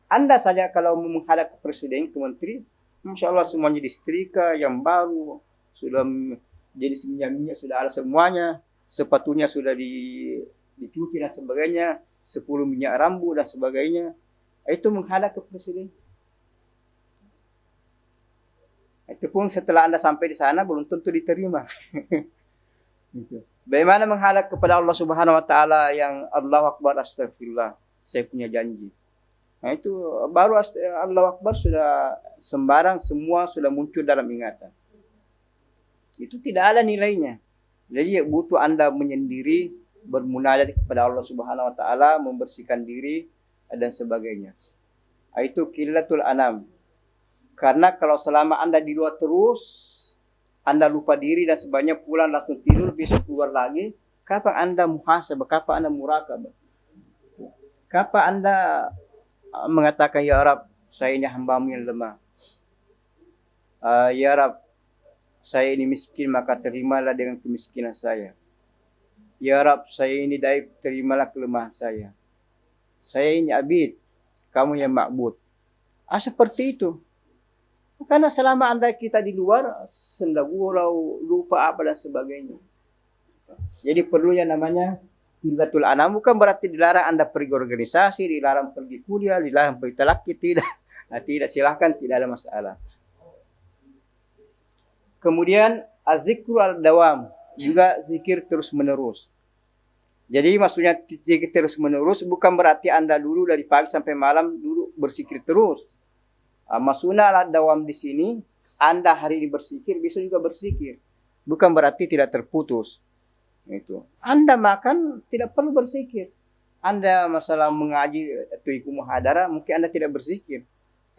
Anda saja kalau menghadap ke presiden, ke menteri, Masya Allah semuanya disetrika, yang baru, sudah jadi minyak sudah ada semuanya, sepatunya sudah dicuci dan sebagainya, 10 minyak rambut dan sebagainya. Itu menghadap ke presiden. Itu pun setelah Anda sampai di sana belum tentu diterima. Bagaimana menghadap kepada Allah Subhanahu wa taala yang Allahu Akbar, astagfirullah, saya punya janji. Nah itu baru Allahu Akbar sudah sembarang, semua sudah muncul dalam ingatan. Itu tidak ada nilainya. Jadi butuh Anda menyendiri, bermunajat kepada Allah Subhanahu wa taala, membersihkan diri dan sebagainya. Itu qillatul anam. Karena kalau selama Anda di luar terus, Anda lupa diri dan sebagainya, pulang langsung tidur, besok keluar lagi, kapan Anda muhasabah, kapan Anda murakabah? Kapan Anda mengatakan, Ya Rabb, saya ini hamba-Mu yang lemah. Ya Rabb, saya ini miskin, maka terimalah dengan kemiskinan saya. Ya Rabb, saya ini daif, terimalah kelemahan saya. Saya ini abid, kamu yang ma'bud. Seperti itu. Karena selama Anda kita di luar, sendagurau, lupa apa dan sebagainya. Jadi perlu yang namanya qillatul anam. Bukan berarti dilarang Anda pergi organisasi, dilarang pergi kuliah, dilarang pergi talaki, tidak. Tidak, silahkan, tidak ada masalah. Kemudian az-zikru al-dawam, juga zikir terus menerus. Jadi maksudnya zikir terus menerus bukan berarti Anda dulu dari pagi sampai malam dulu berzikir terus. Maksudnya al-dawam di sini, Anda hari ini berzikir, besok juga berzikir. Bukan berarti tidak terputus. Itu. Anda makan tidak perlu berzikir. Anda masalah mengaji atau ikut muhadarah, mungkin Anda tidak berzikir.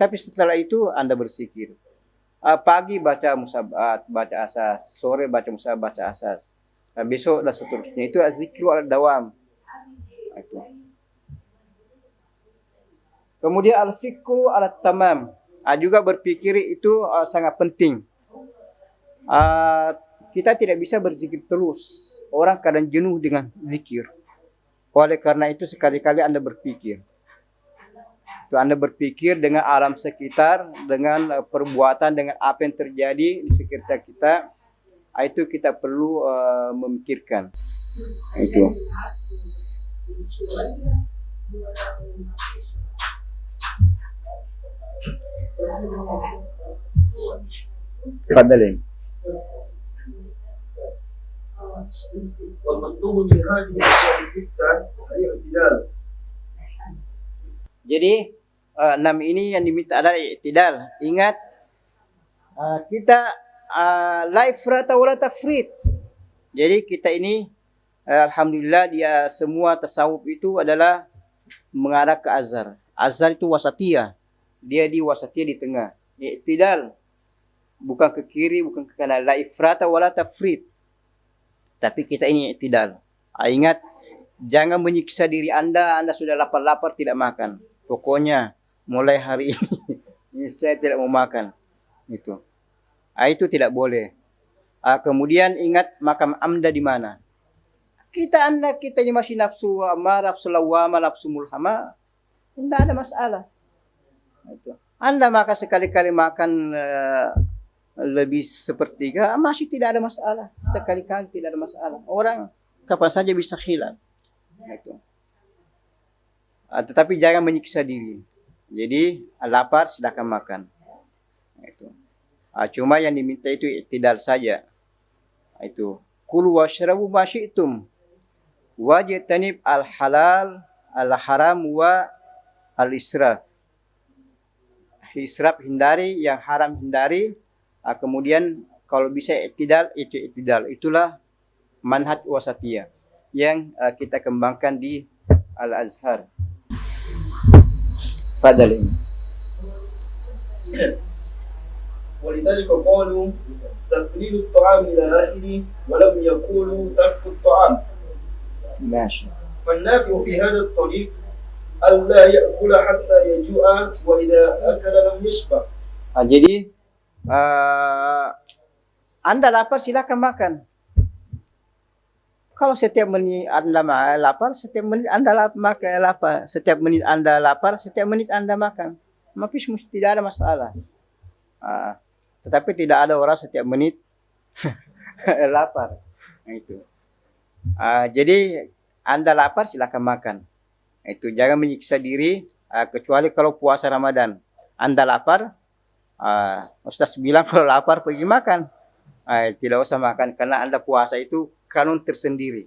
Tapi setelah itu Anda berzikir. Pagi baca musabat, baca asas. Sore baca musabat, baca asas. Besok dan seterusnya. Itu zikru al-dawam. Itu. Kemudian al-fikru al-tamam. Juga berpikir itu sangat penting. Kita tidak bisa berzikir terus. Orang kadang jenuh dengan zikir. Oleh karena itu sekali-kali Anda berpikir. Itu Anda berpikir dengan alam sekitar, dengan perbuatan, dengan apa yang terjadi di sekitar kita. Itu kita perlu memikirkan. Itu. Fadalin. والمطلوب من هذه الأشياء الستة الاعتدال. Jadi 6 ini yang diminta adalah i'tidal. Ingat, kita la ifrata wala tafrit. Jadi kita ini alhamdulillah dia semua tasawuf itu adalah mengarah ke azhar. Azhar itu wasatiyah. Dia di wasatiyah di tengah. I'tidal. Bukan ke kiri, bukan ke kanan. La ifrata wala tafrit. Tapi kita ini i'tidal. Ingat, jangan menyiksa diri Anda sudah lapar-lapar tidak makan. Pokoknya mulai hari ini saya tidak mau makan. Itu tidak boleh. Kemudian ingat makam amda di mana? Kita ini masih nafsu amarah, nafsu lawamah, nafsu mulhamah. Tidak ada masalah. Itu. Anda makan sekali-kali makan lebih sepertiga, masih tidak ada masalah. Sekali-kali tidak ada masalah. Orang kapan saja bisa khilaf. Itu. Tetapi jangan menyiksa diri. Jadi lapar silakan makan. Itu. Cuma yang diminta itu i'tidal saja. Itu. Kulu washrabu ma syi'tum. Wajtanib al-halal, al-haram wa al-israf. Israf hindari, yang haram hindari. Kemudian kalau bisa i'tidal, itu i'tidal. Itulah manhaj wasatiyah yang kita kembangkan di Al-Azhar. Fadal ini. ولذلك قالوا تقليل الطعام إلى آخره ولم يقولوا ترك الطعام. ماشي. فالنافع في هذا الطريق ألا يأكل حتى يجوع وإذا أكل لم يشبع. Jadi Anda lapar silakan makan. Kalau setiap menit Anda lapar, setiap menit Anda lapar. Setiap menit Anda lapar, setiap menit Anda makan. Maka tidak ada masalah. Tetapi tidak ada orang setiap menit lapar. Itu. Jadi Anda lapar silakan makan. Itu jangan menyiksa diri, kecuali kalau puasa Ramadan. Anda lapar, Ustaz bilang kalau lapar pergi makan. Tidak usah makan karena Anda puasa itu kanun tersendiri.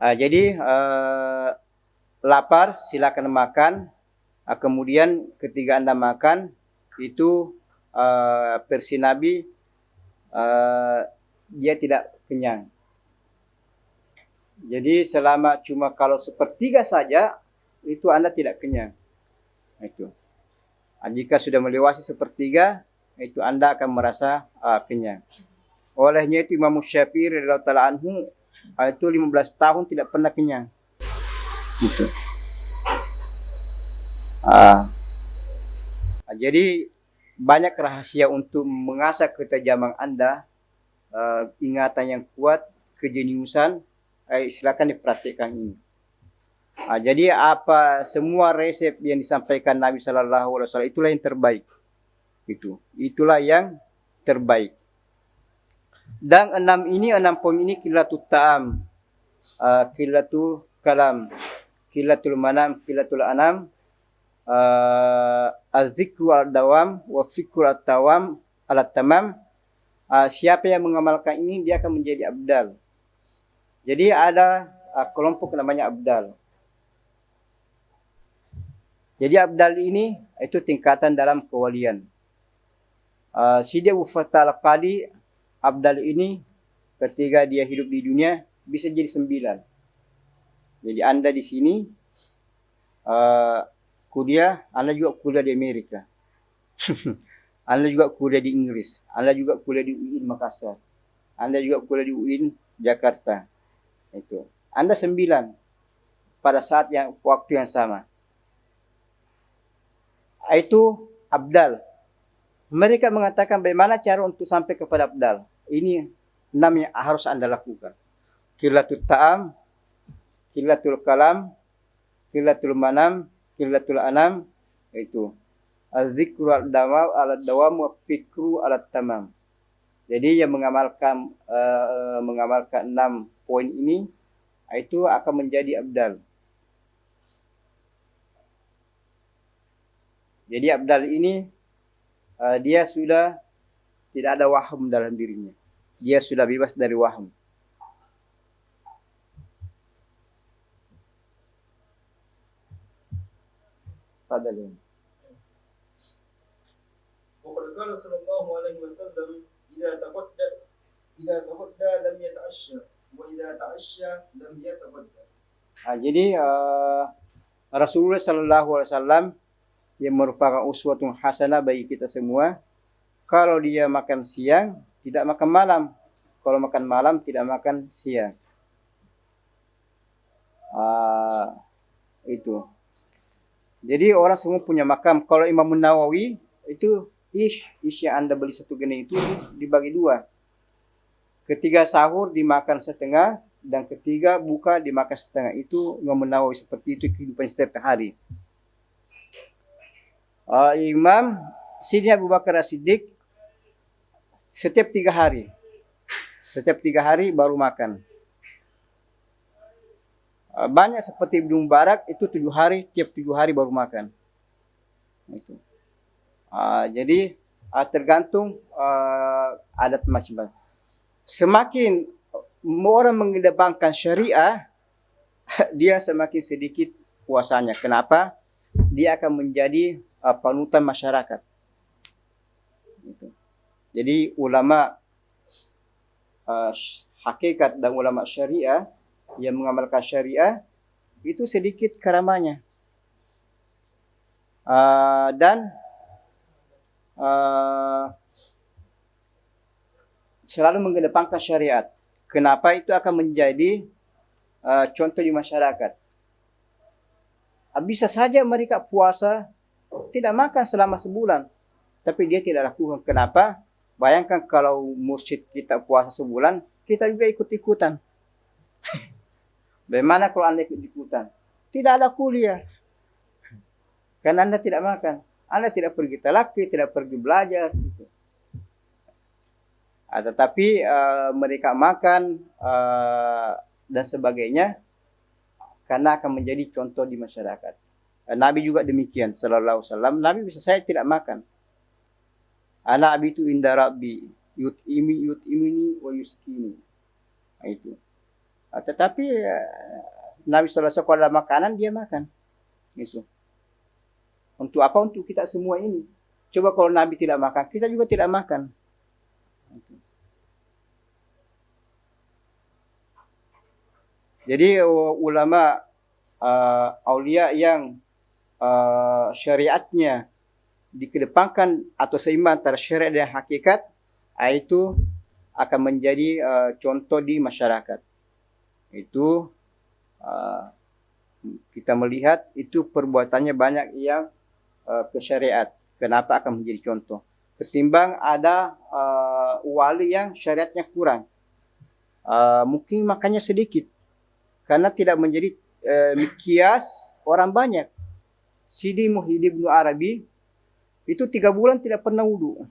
Jadi lapar silakan makan. Kemudian ketika Anda makan itu versi Nabi dia tidak kenyang. Jadi selama cuma kalau sepertiga saja itu Anda tidak kenyang. Itu. Jika sudah melewati sepertiga itu Anda akan merasa kenyang. Olehnya itu Imam Syafi'i radhiyallahu ta'ala anhu itu 15 tahun tidak pernah kenyang. Gitu. Jadi banyak rahasia untuk mengasah ketajaman Anda, ingatan yang kuat, kejeniusan, silakan dipraktikkan ini. Jadi apa semua resep yang disampaikan Nabi Sallallahu Alaihi Wasallam itulah yang terbaik. Itulah yang terbaik. Dan 6 poin ini qillatul ta'am, qillatul kalam, qillatul manam, qillatul anam, az-zikru al-dawam wa fikru at-tawam al-tamam. Siapa yang mengamalkan ini dia akan menjadi abdal. Jadi ada kelompok namanya abdal. Jadi abdal ini itu tingkatan dalam kewalian. Sidi Abu Fathah Al-Qadi, abdal ini ketika dia hidup di dunia bisa jadi 9. Jadi Anda di sini kuliah, Anda juga kuliah di Amerika. Anda juga kuliah di Inggris. Anda juga kuliah di UIN Makassar. Anda juga kuliah di UIN Jakarta. Itu. Anda 9 pada saat waktu yang sama. Itu abdal. Mereka mengatakan bagaimana cara untuk sampai kepada abdal. Ini 6 yang harus Anda lakukan. Qillatul ta'am, qillatul kalam, qillatul manam, qillatul anam. Itu. Az-zikru al-dawam wa fikru al-tamam. Jadi yang mengamalkan 6 poin ini itu akan menjadi abdal. Jadi abdal ini dia sudah tidak ada waham dalam dirinya. Dia sudah bebas dari waham. Fadal. وقد قال صلى الله عليه وسلم إذا تغدى لم يتعشى وإذا تعشى لم يتغدى. Jadi Rasulullah Sallallahu Alaihi Wasallam yang merupakan uswatun hasanah bagi kita semua. Kalau dia makan siang, tidak makan malam. Kalau makan malam, tidak makan siang. Itu. Jadi orang semua punya makam. Kalau Imam Nawawi itu ish yang Anda beli satu geni itu dibagi dua. Ketiga sahur dimakan setengah, dan ketiga buka dimakan setengah. Itu Imam Nawawi, seperti itu kehidupan setiap hari. Imam Sidin Abu Bakar As-Siddiq setiap 3 hari. Setiap 3 hari baru makan. Banyak seperti Ibnu Mubarak itu 7 hari, tiap 7 hari baru makan. Itu. Jadi tergantung adat masing-masing. Semakin orang mengedepankan syariah, dia semakin sedikit puasanya. Kenapa? Dia akan menjadi panutan masyarakat. Gitu. Jadi ulama hakikat dan ulama syariah yang mengamalkan syariah itu sedikit karamanya. Dan selalu mengedepankan syariat. Kenapa? Itu akan menjadi contoh di masyarakat. Bisa saja mereka puasa tidak makan selama sebulan, tapi dia tidak lakukan. Kenapa? Bayangkan kalau mursyid kita puasa sebulan, kita juga ikut-ikutan. Bagaimana kalau Anda ikut-ikutan? Tidak ada kuliah. Karena Anda tidak makan. Anda tidak pergi talaki, tidak pergi belajar. Gitu. Tetapi mereka makan dan sebagainya karena akan menjadi contoh di masyarakat. Nabi juga demikian, sallallahu alaihi wasallam. Nabi bisa saya tidak makan. Ana abitu inda rabbi yut'imini wa yuskini. Itu. Tetapi Nabi sallallahu alaihi wasallam kalau ada makanan dia makan. Itu. Untuk apa? Untuk kita semua ini. Coba kalau Nabi tidak makan, kita juga tidak makan. Jadi ulama aulia yang syariatnya dikedepankan atau seimbang antara syariat dan hakikat, itu akan menjadi contoh di masyarakat. Itu kita melihat itu perbuatannya banyak yang ke syariat. Kenapa akan menjadi contoh? Ketimbang ada wali yang syariatnya kurang. Mungkin makannya sedikit. Karena tidak menjadi mikias orang banyak. Sidi Muhyiddin Ibnu Arabi itu 3 bulan tidak pernah wudu.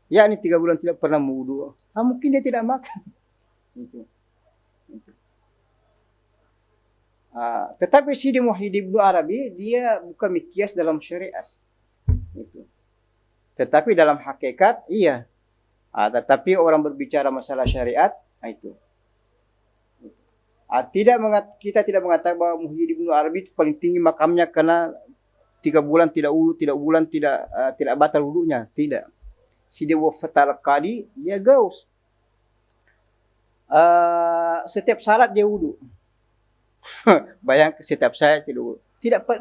Ya, ini 3 bulan tidak pernah wudu. Mungkin dia tidak makan. Itu. Tetapi Sidi Muhyiddin Ibnu Arabi dia bukan mikias dalam syariat. Itu. Tetapi dalam hakikat iya. Tetapi orang berbicara masalah syariat, itu. Kita tidak mengatakan bahwa Muhyiddin Ibnu Arabi itu paling tinggi makamnya karena 3 bulan tidak wudu, 3 bulan tidak batal wudunya. Tidak. Sidi Wafatal Qadi dia gaus. Setiap salat dia wudu. Bayangkan setiap saya tidak wudu.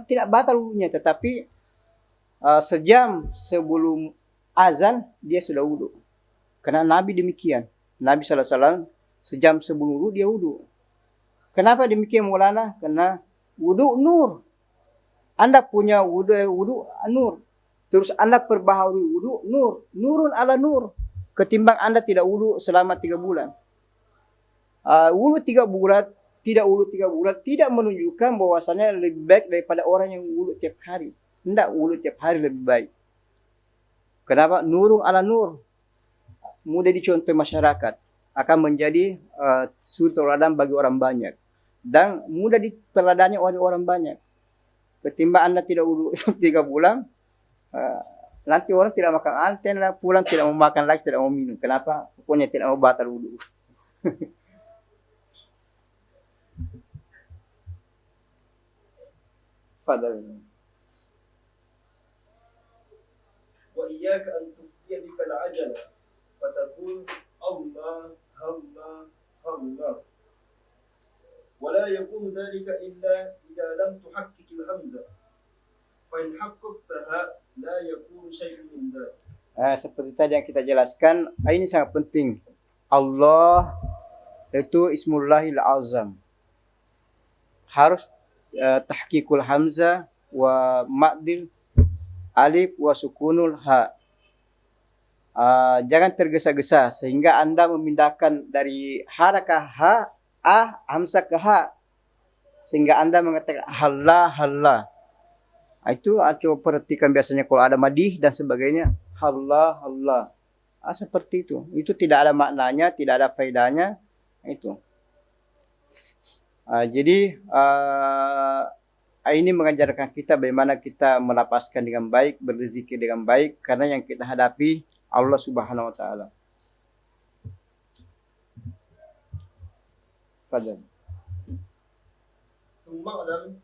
Tidak batal wudunya, tetapi sejam sebelum azan dia sudah wudu. Karena Nabi demikian. Nabi sallallahu alaihi wasallam sejam sebelum wudu dia wudu. Kenapa demikian Maulana? Karena wudu nur. Anda punya wudu nur. Terus Anda perbaharui wudu nur. Nurun ala nur. Ketimbang Anda tidak wudu selama 3 bulan. Wudu 3 bulan, tidak wudu 3 bulan, tidak menunjukkan bahwasanya lebih baik daripada orang yang wudu tiap hari. Tidak, wudu tiap hari lebih baik. Kenapa? Nurun ala nur. Mudah dicontoh masyarakat. Akan menjadi suri tauladan bagi orang banyak. Dan mudah diteladani oleh orang banyak. Ketimbang Anda tidak wudu 3 bulan, Nanti orang tidak makan anten lah, pulang tidak mau makan lagi, tidak mau minum. Kenapa? Pokoknya tidak mau batal wudu. Fadal. وإياك أن تفدي بك العجلة فتقول الله الله الله ولا يكون ذلك إلا إذا لم تحقق الهمزة فإن حققتها لا يكون شيء من ذلك. Seperti tadi yang kita jelaskan, ini sangat penting. Allah itu Ismullahil Azam. Harus tahqiqul hamzah wa maddil alif wa sukunul ha. Jangan tergesa-gesa sehingga Anda memindahkan dari harakah ha, hamzah ke ha. Sehingga Anda mengatakan halla halla. Itu coba perhatikan biasanya kalau ada madih dan sebagainya. Halla halla. Seperti itu. Itu tidak ada maknanya, tidak ada faedahnya. Itu. Jadi ini mengajarkan kita bagaimana kita melapaskan dengan baik, berzikir dengan baik, karena yang kita hadapi Allah Subhanahu wa taala. Fadal. ثم اعلم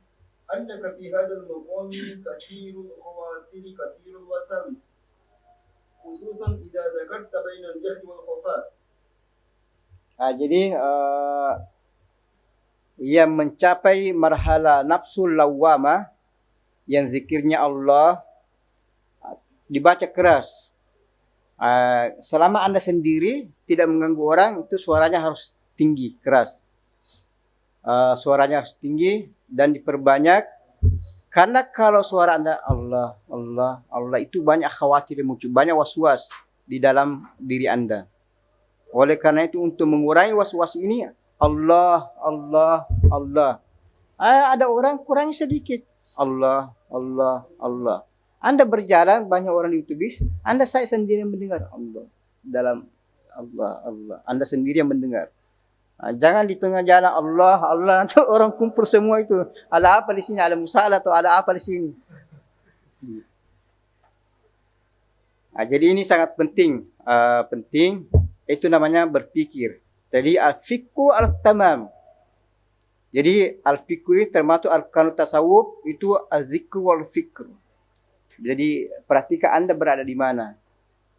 أنك في هذا المقام كثير الخواطر كثير الوساوس خصوصا إذا ذكرت بين الجهل والخفاء. Jadi yang mencapai marhala nafsul lawwamah, yang zikirnya Allah dibaca keras. Selama Anda sendiri tidak mengganggu orang, itu suaranya harus tinggi, keras. Suaranya harus tinggi dan diperbanyak. Karena kalau suara Anda Allah, Allah, Allah, itu banyak khawatir yang muncul, banyak waswas di dalam diri Anda. Oleh karena itu untuk mengurangi waswas ini, Allah, Allah, Allah. Ada orang kurangnya sedikit. Allah, Allah, Allah. Anda berjalan, banyak orang di bis, Anda saya sendiri yang mendengar Allah. Dalam Allah, Allah. Anda sendiri yang mendengar. Jangan di tengah jalan Allah, Allah, nanti orang kumpul semua itu. Ada apa di sini? Ada musalah atau ada apa di sini? Jadi ini sangat penting. Penting, itu namanya berpikir. Jadi al-fikru al-tamam. Jadi al-fikru ini termasuk arkanut tasawuf, itu al-zikru wal-fikru. Jadi perhatikan Anda berada di mana.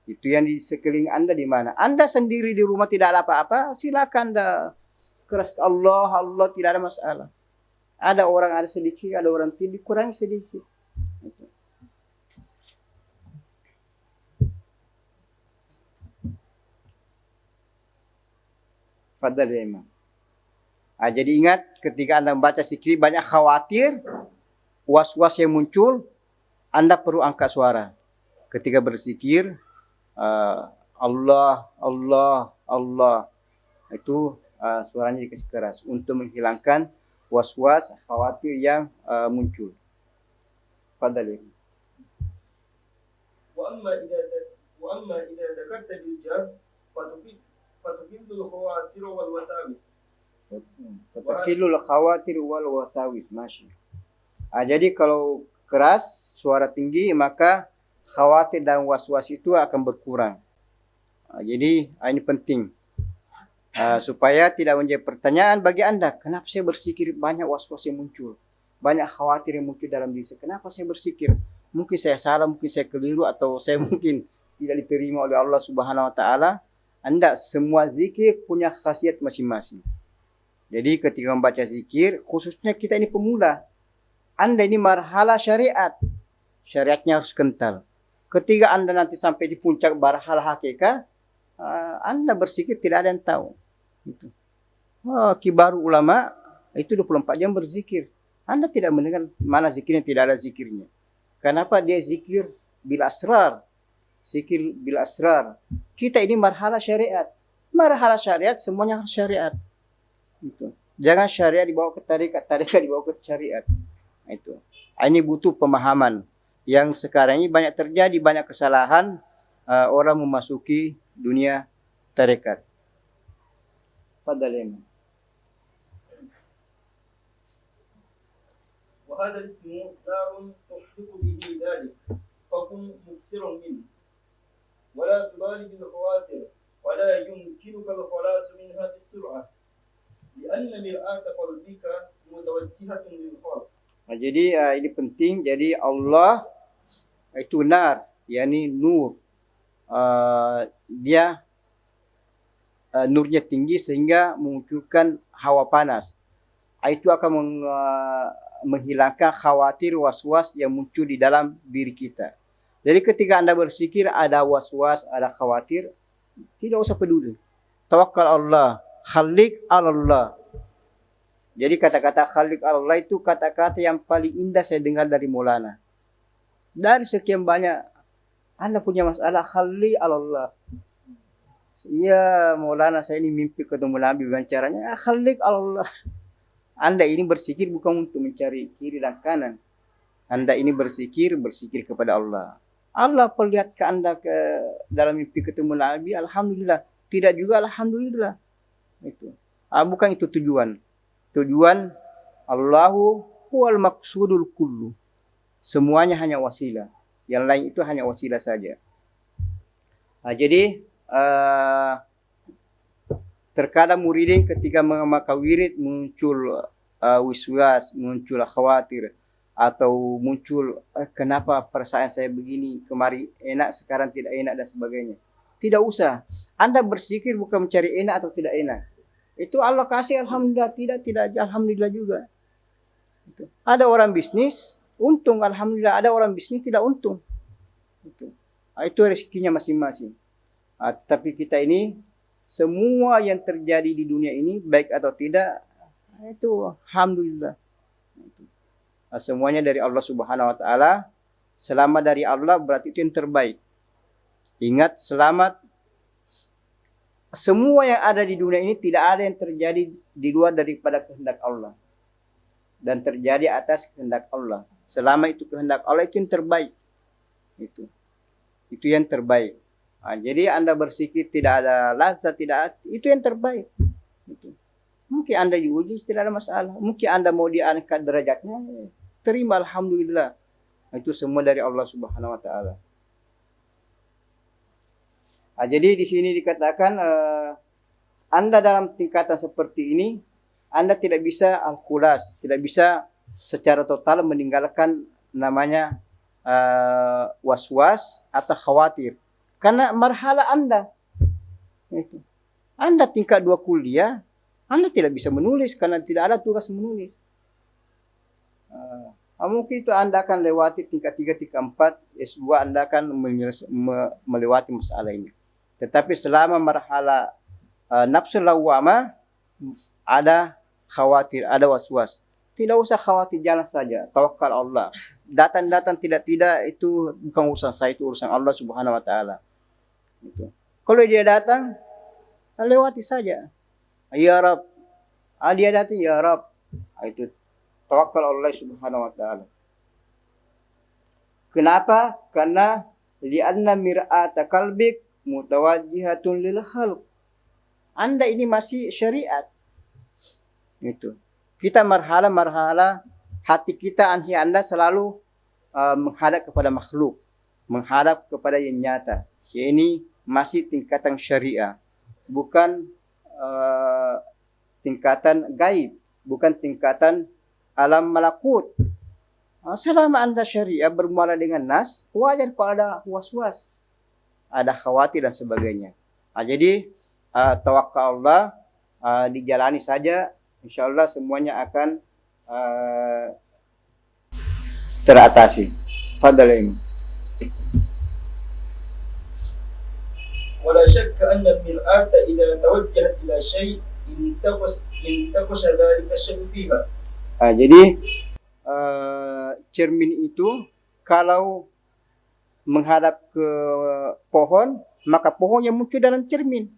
Itu yang di sekeliling Anda di mana. Anda sendiri di rumah tidak ada apa-apa, silakan Anda keras ke Allah, Allah, tidak ada masalah. Ada orang ada sedikit, ada orang tidak, kurang sedikit. Itu. Fadal ya Imam. Jadi ingat ketika Anda membaca zikir banyak khawatir, was-was yang muncul, Anda perlu angkat suara. Ketika berzikir, Allah, Allah, Allah, itu suaranya dikasih keras untuk menghilangkan was-was, khawatir yang muncul. Fadal ya. وأما إذا ذكرت بالجر فتفيد الخواطر والوساوس. Fatahilul khawatir wal wasawis. Masya. Jadi kalau keras, suara tinggi, maka khawatir dan was-was itu akan berkurang. Jadi ini penting. Supaya tidak menjadi pertanyaan bagi Anda, kenapa saya berzikir banyak was-was yang muncul, banyak khawatir yang muncul dalam diri saya. Kenapa saya berzikir? Mungkin saya salah, mungkin saya keliru, atau saya mungkin tidak diterima oleh Allah Subhanahu wa taala. Anda semua zikir punya khasiat masing-masing. Jadi ketika membaca zikir, khususnya kita ini pemula, Anda ini marhala syariat. Syariatnya harus kental. Ketika Anda nanti sampai di puncak marhala hakikat, Anda berzikir tidak ada yang tahu. Itu. Kibaru ulama itu 24 jam berzikir. Anda tidak mendengar mana zikirnya, tidak ada zikirnya. Kenapa dia zikir bil asrar? Zikir bil asrar. Kita ini marhala syariat. Marhala syariat semuanya harus syariat. Itu. Jangan syariat dibawa ke tarikat, tarikat dibawa ke syariat. Itu. Ini butuh pemahaman. Yang sekarang ini banyak terjadi, banyak kesalahan orang memasuki dunia tarikat. Fadal ya. وهذا الاسم نار تحرق به ذلك فهو فكن مكثرا منه ولا تبالي بالخواطر ولا يمكنك الخلاص منها بالسرعة لأن مرآة قلبك متوجهة للخلق. Jadi ini penting. Jadi Allah itu nar, yakni nur. Dia nurnya tinggi sehingga memunculkan hawa panas. Itu akan menghilangkan khawatir, was-was yang muncul di dalam diri kita. Jadi ketika Anda bersikir ada was-was, ada khawatir, tidak usah peduli. Tawakkal Allah, khalik Allah. Jadi kata-kata khalik Allah itu kata-kata yang paling indah saya dengar dari Maulana. Dari sekian banyak, Anda punya masalah, khalik Allah. Ya Maulana, saya ini mimpi ketemu Nabi, wawancaranya, khalik Allah. Anda ini bersikir bukan untuk mencari kiri dan kanan. Anda ini bersikir kepada Allah. Allah perlihatkan Anda ke dalam mimpi ketemu Nabi, alhamdulillah. Tidak juga alhamdulillah. Itu. Bukan itu tujuan. Tujuan Allahu huwal maqsudul kullu. Semuanya hanya wasilah. Yang lain itu hanya wasilah saja. Jadi terkadang muridin ketika mengamalkan wirid muncul wiswas, muncul khawatir, atau muncul kenapa perasaan saya begini, kemarin enak sekarang tidak enak dan sebagainya. Tidak usah. Anda bersikir bukan mencari enak atau tidak enak. Itu Allah kasih alhamdulillah, tidak alhamdulillah juga. Itu. Ada orang bisnis untung alhamdulillah, ada orang bisnis tidak untung. Itu rezekinya masing-masing. Tapi kita ini semua yang terjadi di dunia ini baik atau tidak itu alhamdulillah. Semuanya dari Allah Subhanahu wa taala. Selamat dari Allah berarti itu yang terbaik. Ingat, selamat. Semua yang ada di dunia ini tidak ada yang terjadi di luar daripada kehendak Allah. Dan terjadi atas kehendak Allah. Selama itu kehendak Allah, itu yang terbaik. Itu yang terbaik. Jadi Anda bersikir tidak ada lazat, itu yang terbaik. Mungkin Anda diuji, tidak ada masalah. Mungkin Anda mau diangkat derajatnya, terima alhamdulillah. Itu semua dari Allah Subhanahu wa taala. Jadi di sini dikatakan Anda dalam tingkatan seperti ini, Anda tidak bisa al-khulas, tidak bisa secara total meninggalkan namanya was-was atau khawatir. Karena marhala Anda. Anda tingkat 2 kuliah, Anda tidak bisa menulis karena tidak ada tugas menulis. Mungkin itu Anda akan lewati tingkat 3, tingkat 4, S2 Anda akan melewati masalah ini. Tetapi selama marhala nafsu lawwamah ada khawatir, ada was-was. Tidak usah khawatir, jalan saja. Tawakal Allah. Datang tidak itu bukan urusan saya, itu urusan Allah Subhanahu wa taala. Kalau dia datang, lewati saja. Ya Rabb. Dia datang, ya Rabb. Itu tawakal Allah Subhanahu wa taala. Kenapa? Karena li'anna mir'ata qalbik mutawajjihatun lil khalq. Anda ini masih syariat. Itu. Kita marhala hati kita, Anda selalu menghadap kepada makhluk, menghadap kepada yang nyata. Ini masih tingkatan syariah, bukan tingkatan gaib, bukan tingkatan alam malakut. Selama Anda syariah bermula dengan nas, wajar kalau ada was-was, ada khawatir dan sebagainya. Jadi tawakal Allah dijalani saja, insyaallah semuanya akan teratasi. Fadhal ini. ولا شك أن المرآة إذا توجهت إلى شيء انتقش ذلك الشيء فيها. Jadi cermin itu kalau menghadap ke pohon, maka pohon yang muncul dalam cermin.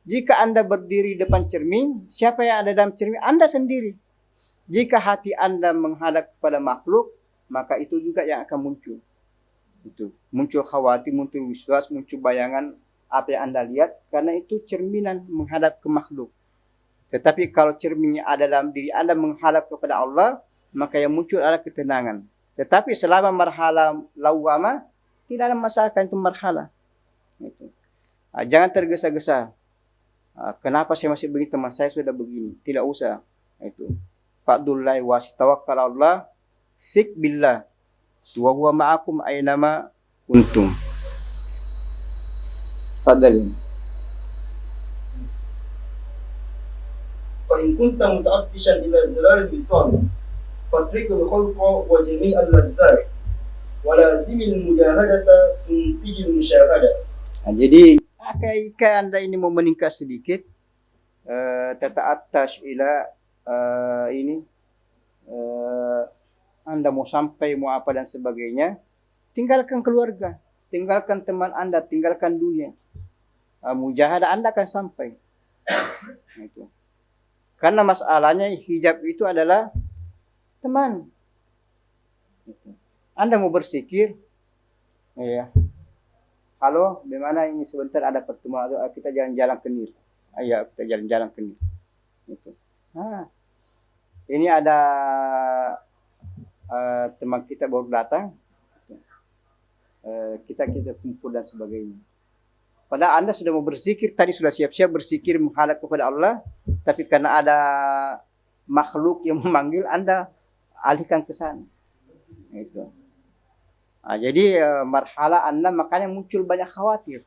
Jika Anda berdiri depan cermin, siapa yang ada dalam cermin? Anda sendiri. Jika hati Anda menghadap kepada makhluk, maka itu juga yang akan muncul. Itu muncul khawatir, muncul wiswas, muncul bayangan apa yang Anda lihat, karena itu cerminan menghadap ke makhluk. Tetapi kalau cerminnya ada dalam diri Anda menghadap kepada Allah, maka yang muncul adalah ketenangan. Tetapi selama marhala lawwamah, Tidak ada masalah kan itu marhala. Itu. Jangan tergesa-gesa. Kenapa saya masih begini, teman saya sudah begini? Tidak usah. Itu. Fa'dullahi wa tawakkal Allah, sik billah. Wa huwa ma'akum aynama kuntum. Fadalin. فإن كنت متعطشا إلى زرار الوصال فاترك الخلق وجميع اللذات ولازم المجاهدة تنتج المشاهدة. Jadi jika Anda ini mau meningkat sedikit, tata'attash ila Anda mau sampai mau apa dan sebagainya, tinggalkan keluarga, tinggalkan teman Anda, tinggalkan dunia. Mujahadah Anda akan sampai. Itu. Karena masalahnya hijab itu adalah teman. Itu. Anda mau bersikir, ya. Halo, bagaimana ini sebentar ada pertemuan, kita jalan-jalan ke Nil. Ayo kita jalan-jalan ke Nil. Itu. Ini ada teman kita baru datang. Kita kumpul dan sebagainya. Padahal Anda sudah mau berzikir, tadi sudah siap-siap berzikir menghadap kepada Allah, tapi karena ada makhluk yang memanggil, Anda alihkan ke sana. Itu. Jadi marhala Anda makanya muncul banyak khawatir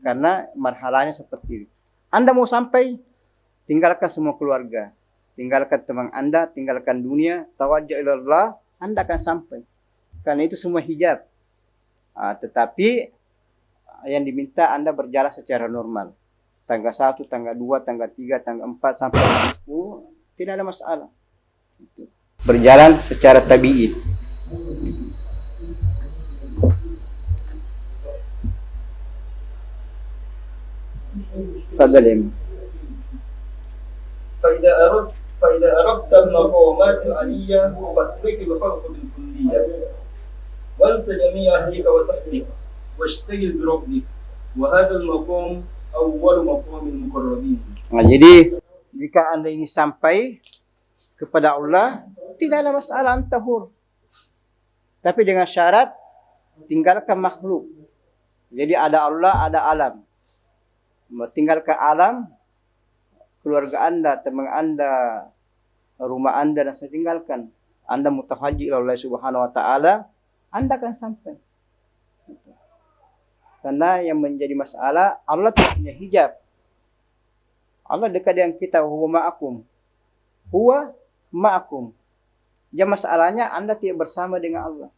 karena marhalanya seperti itu. Anda mau sampai, tinggalkan semua keluarga, tinggalkan teman Anda, tinggalkan dunia, tawajjah ilallah, Anda akan sampai. Karena itu semua hijab. Tetapi yang diminta Anda berjalan secara normal. Tangga 1, tangga 2, tangga 3, tangga 4 sampai 10 tidak ada masalah. Berjalan secara tabi'i. Fadhalim. فإذا أردت المقامات العلية فاترك الخلق بالكلية وانس جميع أهلك وصحبك واشتغل بربك وهذا المقام أول مقام المقربين. Jadi jika Anda ini sampai kepada Allah, tidak ada masalah antahur. Tapi dengan syarat tinggalkan makhluk. Jadi ada Allah, ada alam. Tinggalkan alam, keluarga Anda, teman Anda, rumah Anda, dan saya tinggalkan. Anda mutawajjih ila Allah Subhanahu wa taala, Anda akan sampai. Karena yang menjadi masalah, Allah tidak punya hijab. Allah dekat dengan kita, huwa ma'akum. Huwa ma'akum. Jadi masalahnya Anda tidak bersama dengan Allah.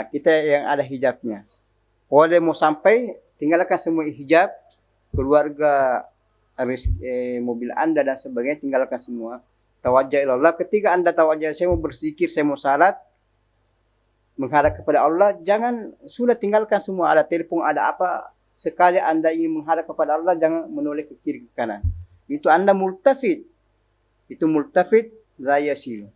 Kita yang ada hijabnya. Kalau mau sampai, tinggalkan semua hijab, keluarga, mobil Anda dan sebagainya, tinggalkan semua. Tawajjah ilallah. Ketika Anda tawajjah, saya mau berzikir, saya mau salat, menghadap kepada Allah, jangan sudah tinggalkan semua, ada telepon, ada apa, sekali Anda ingin menghadap kepada Allah, jangan menoleh ke kiri ke kanan. Itu Anda multafid. Itu multafid la yasil.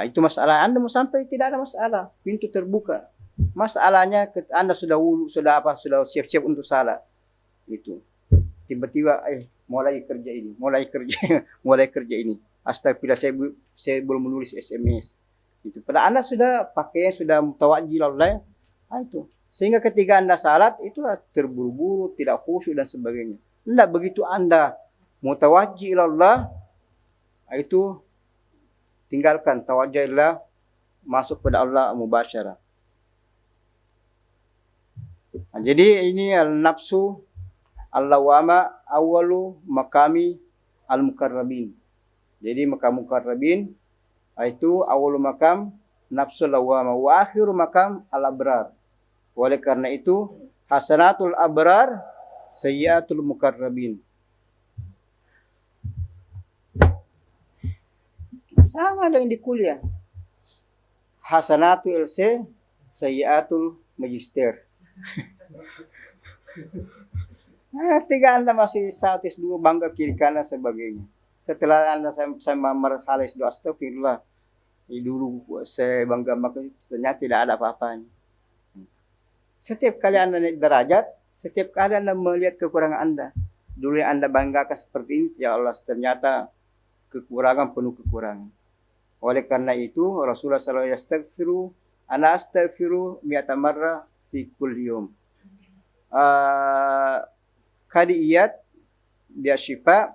Itu masalah. Anda mau sampai, tidak ada masalah, pintu terbuka. Masalahnya Anda sudah wudhu, sudah siap-siap untuk salat. Itu. Tiba-tiba mulai kerja ini. Astagfirullah, saya belum menulis SMS. Itu. Pada Anda sudah pakai, sudah mutawajjih Allah, itu. Sehingga ketika Anda salat itu terburu-buru, tidak khusyuk dan sebagainya. Tidak begitu Anda mutawajjih Allah, itu tinggalkan tawajjih Allah, masuk pada Allah mubasyarah. Jadi ini al-nafsu al-lawama awalu makami al-mukarrabin. Jadi makam mukarrabin itu awal makam nafsul lawama wa akhiru makam al-abrar. Oleh karena itu hasanatul abrar sayyiatul mukarrabin. Sama dengan di kuliah. Hasanatul LC, sayyiatul magister. Ketika Anda masih 1, 2 bangga kiri kanan sebagainya. Setelah Anda sama marhalah S2, astagfirullah. Dulu saya bangga, maka ternyata tidak ada apa-apanya. Setiap kali Anda naik derajat, setiap kali Anda melihat kekurangan Anda. Dulu yang Anda banggakan seperti ini, ya Allah, ternyata kekurangan penuh kekurangan. Oleh karena itu, Rasulullah SAW yastaghfiru Ana astaghfiru mi'ata marrah fi kulli yawm. Kadiyat dia syifa,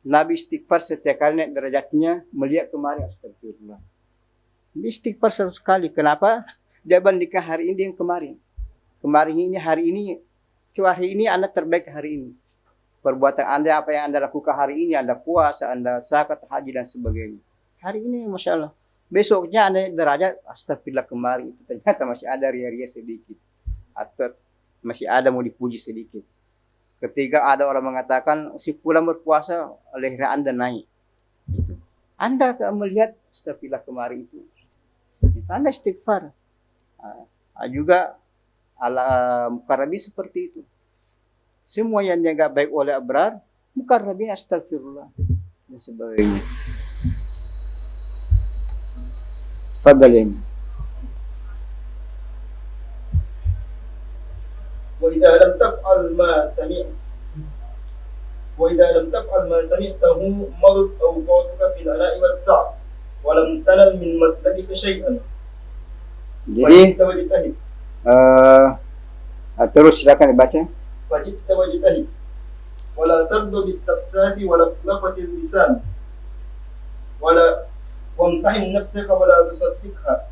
Nabi istighfar setiap kali naik derajatnya, melihat kemarin astagfirullah. Dia istighfar 100 kali. Kenapa? Dia bandingkan hari ini dengan kemarin. Kemarin ini, hari ini, cuma hari ini Anda terbaik hari ini. Perbuatan Anda, apa yang Anda lakukan hari ini, Anda puasa, Anda zakat, haji, dan sebagainya. Hari ini, Masya Allah. Besoknya Anda derajat, astagfirullah kemarin. Ternyata masih ada ria-ria sedikit. Atau masih ada mau dipuji sedikit. Ketika ada orang mengatakan, si pulang berpuasa, leher Anda naik. Itu. Anda melihat, astagfirullah kemarin itu. Anda istighfar. Juga mukarrabin seperti itu. Semua yang dianggap baik oleh abrar, mukarrabin astagfirullah dan sebagainya. Fadalin. وإذا لم تفعل ما سمعت وإذا لم تفعل ما سمعته مضت أوقاتك في العناء والتعب ولم تنل من مطلبك شيئا. Jadi terus silakan dibaca. فجدت واجتهد ولا ترضى بالسفساف ولا لقة اللسان ولا وامتحن نفسك ولا تصدقها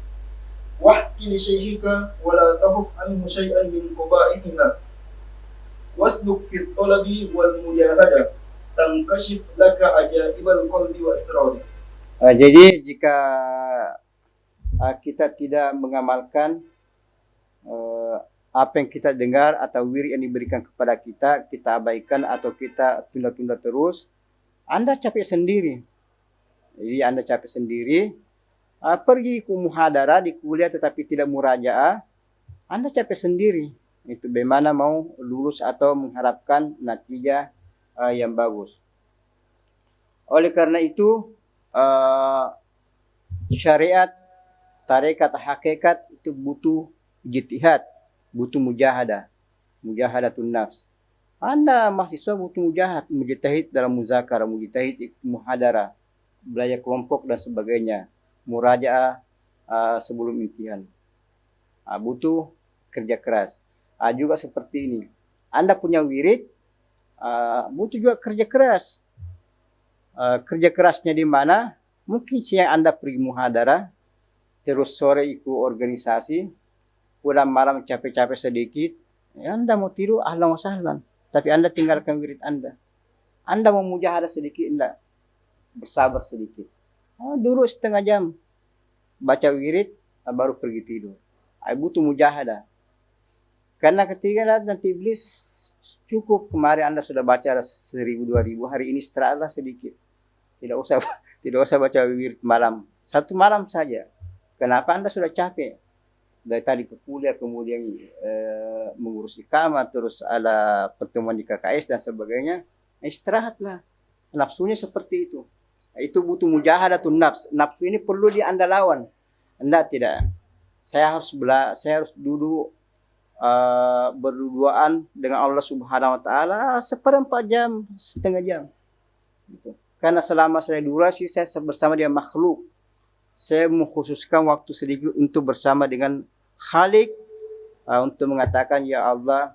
واحكي لشيخك ولا تخف عنه شيئا من قبائحها واسلك في الطلب والمجاهدة تنكشف لك عجائب القلب وأسراره. Jadi jika kita tidak mengamalkan apa yang kita dengar atau wirid yang diberikan kepada kita, kita abaikan atau kita tunda-tunda terus, Anda capek sendiri. Jadi Anda capek sendiri. Pergi ke muhadarah di kuliah tetapi tidak murajaah, Anda capek sendiri. Itu bagaimana mau lulus atau mengharapkan natijah yang bagus. Oleh karena itu syariat, tarekat, hakikat itu butuh ijtihad, butuh mujahadatun nafs. Anda mahasiswa butuh mujtahid dalam muzakarah, mujtahid ikut muhadarah, belajar kelompok dan sebagainya, murajaah sebelum imtihan. Butuh kerja keras. Juga seperti ini. Anda punya wirid, butuh juga kerja keras. Kerja kerasnya di mana? Mungkin siang Anda pergi muhadarah, terus sore ikut organisasi, pulang malam capek-capek sedikit, Anda mau tidur, ahlan wa sahlan. Tapi Anda tinggalkan wirid Anda. Anda mau mujahadah sedikit, enggak. Bersabar sedikit. Dulu setengah jam baca wirid, baru pergi tidur. Butuh mujahadah. Karena ketika nanti iblis, cukup kemarin Anda sudah baca 1000, 2000, hari ini istirahatlah sedikit. Tidak usah baca wirid malam. 1 malam saja. Kenapa? Anda sudah capek. Dari tadi ke kuliah, kemudian mengurus iqamah, terus ada pertemuan di KKS dan sebagainya. Istirahatlah. Nafsunya seperti itu. Itu butuh mujahadatun nafs. Nafsu ini perlu Anda lawan. Anda tidak. Saya harus duduk berduaan dengan Allah Subhanahu wa taala 1/4 jam, setengah jam. Gitu. Karena selama saya durasi saya bersama dengan makhluk. Saya mengkhususkan waktu sedikit untuk bersama dengan Khalik, untuk mengatakan, ya Allah,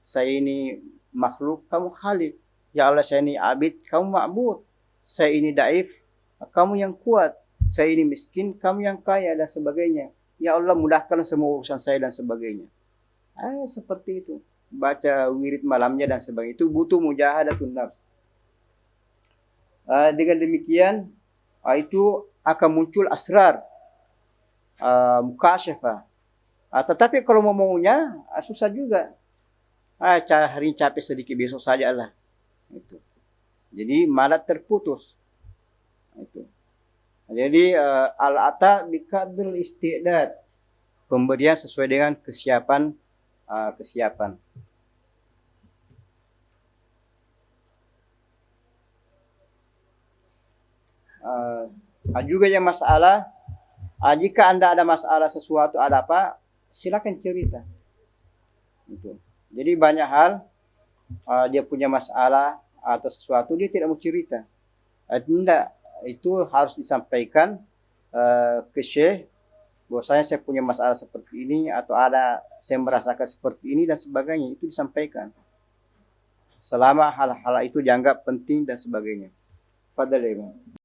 saya ini makhluk, kamu Khalik. Ya Allah, saya ini abid, kamu ma'bud. Saya ini daif, kamu yang kuat. Saya ini miskin, kamu yang kaya, dan sebagainya. Ya Allah, mudahkan semua urusan saya dan sebagainya. Seperti itu. Baca wirid malamnya dan sebagainya. Itu butuh mujahadatun nafs. Dengan demikian, itu akan muncul asrar, mukasyafah. Tetapi kalau maunya, susah juga. Hari ini capek sedikit, besok saja lah. Itu. Jadi malah terputus. Itu. Jadi al-ata biqadril istidad. Pemberian sesuai dengan kesiapan. Juga yang masalah, jika Anda ada masalah sesuatu, ada apa, silakan cerita. Itu. Jadi banyak hal dia punya masalah atau sesuatu, dia tidak mau cerita. Tidak, itu harus disampaikan ke syekh bahwasanya saya punya masalah seperti ini atau ada saya merasakan seperti ini dan sebagainya, itu disampaikan. Selama hal-hal itu dianggap penting dan sebagainya. Fadhal ya, Imam.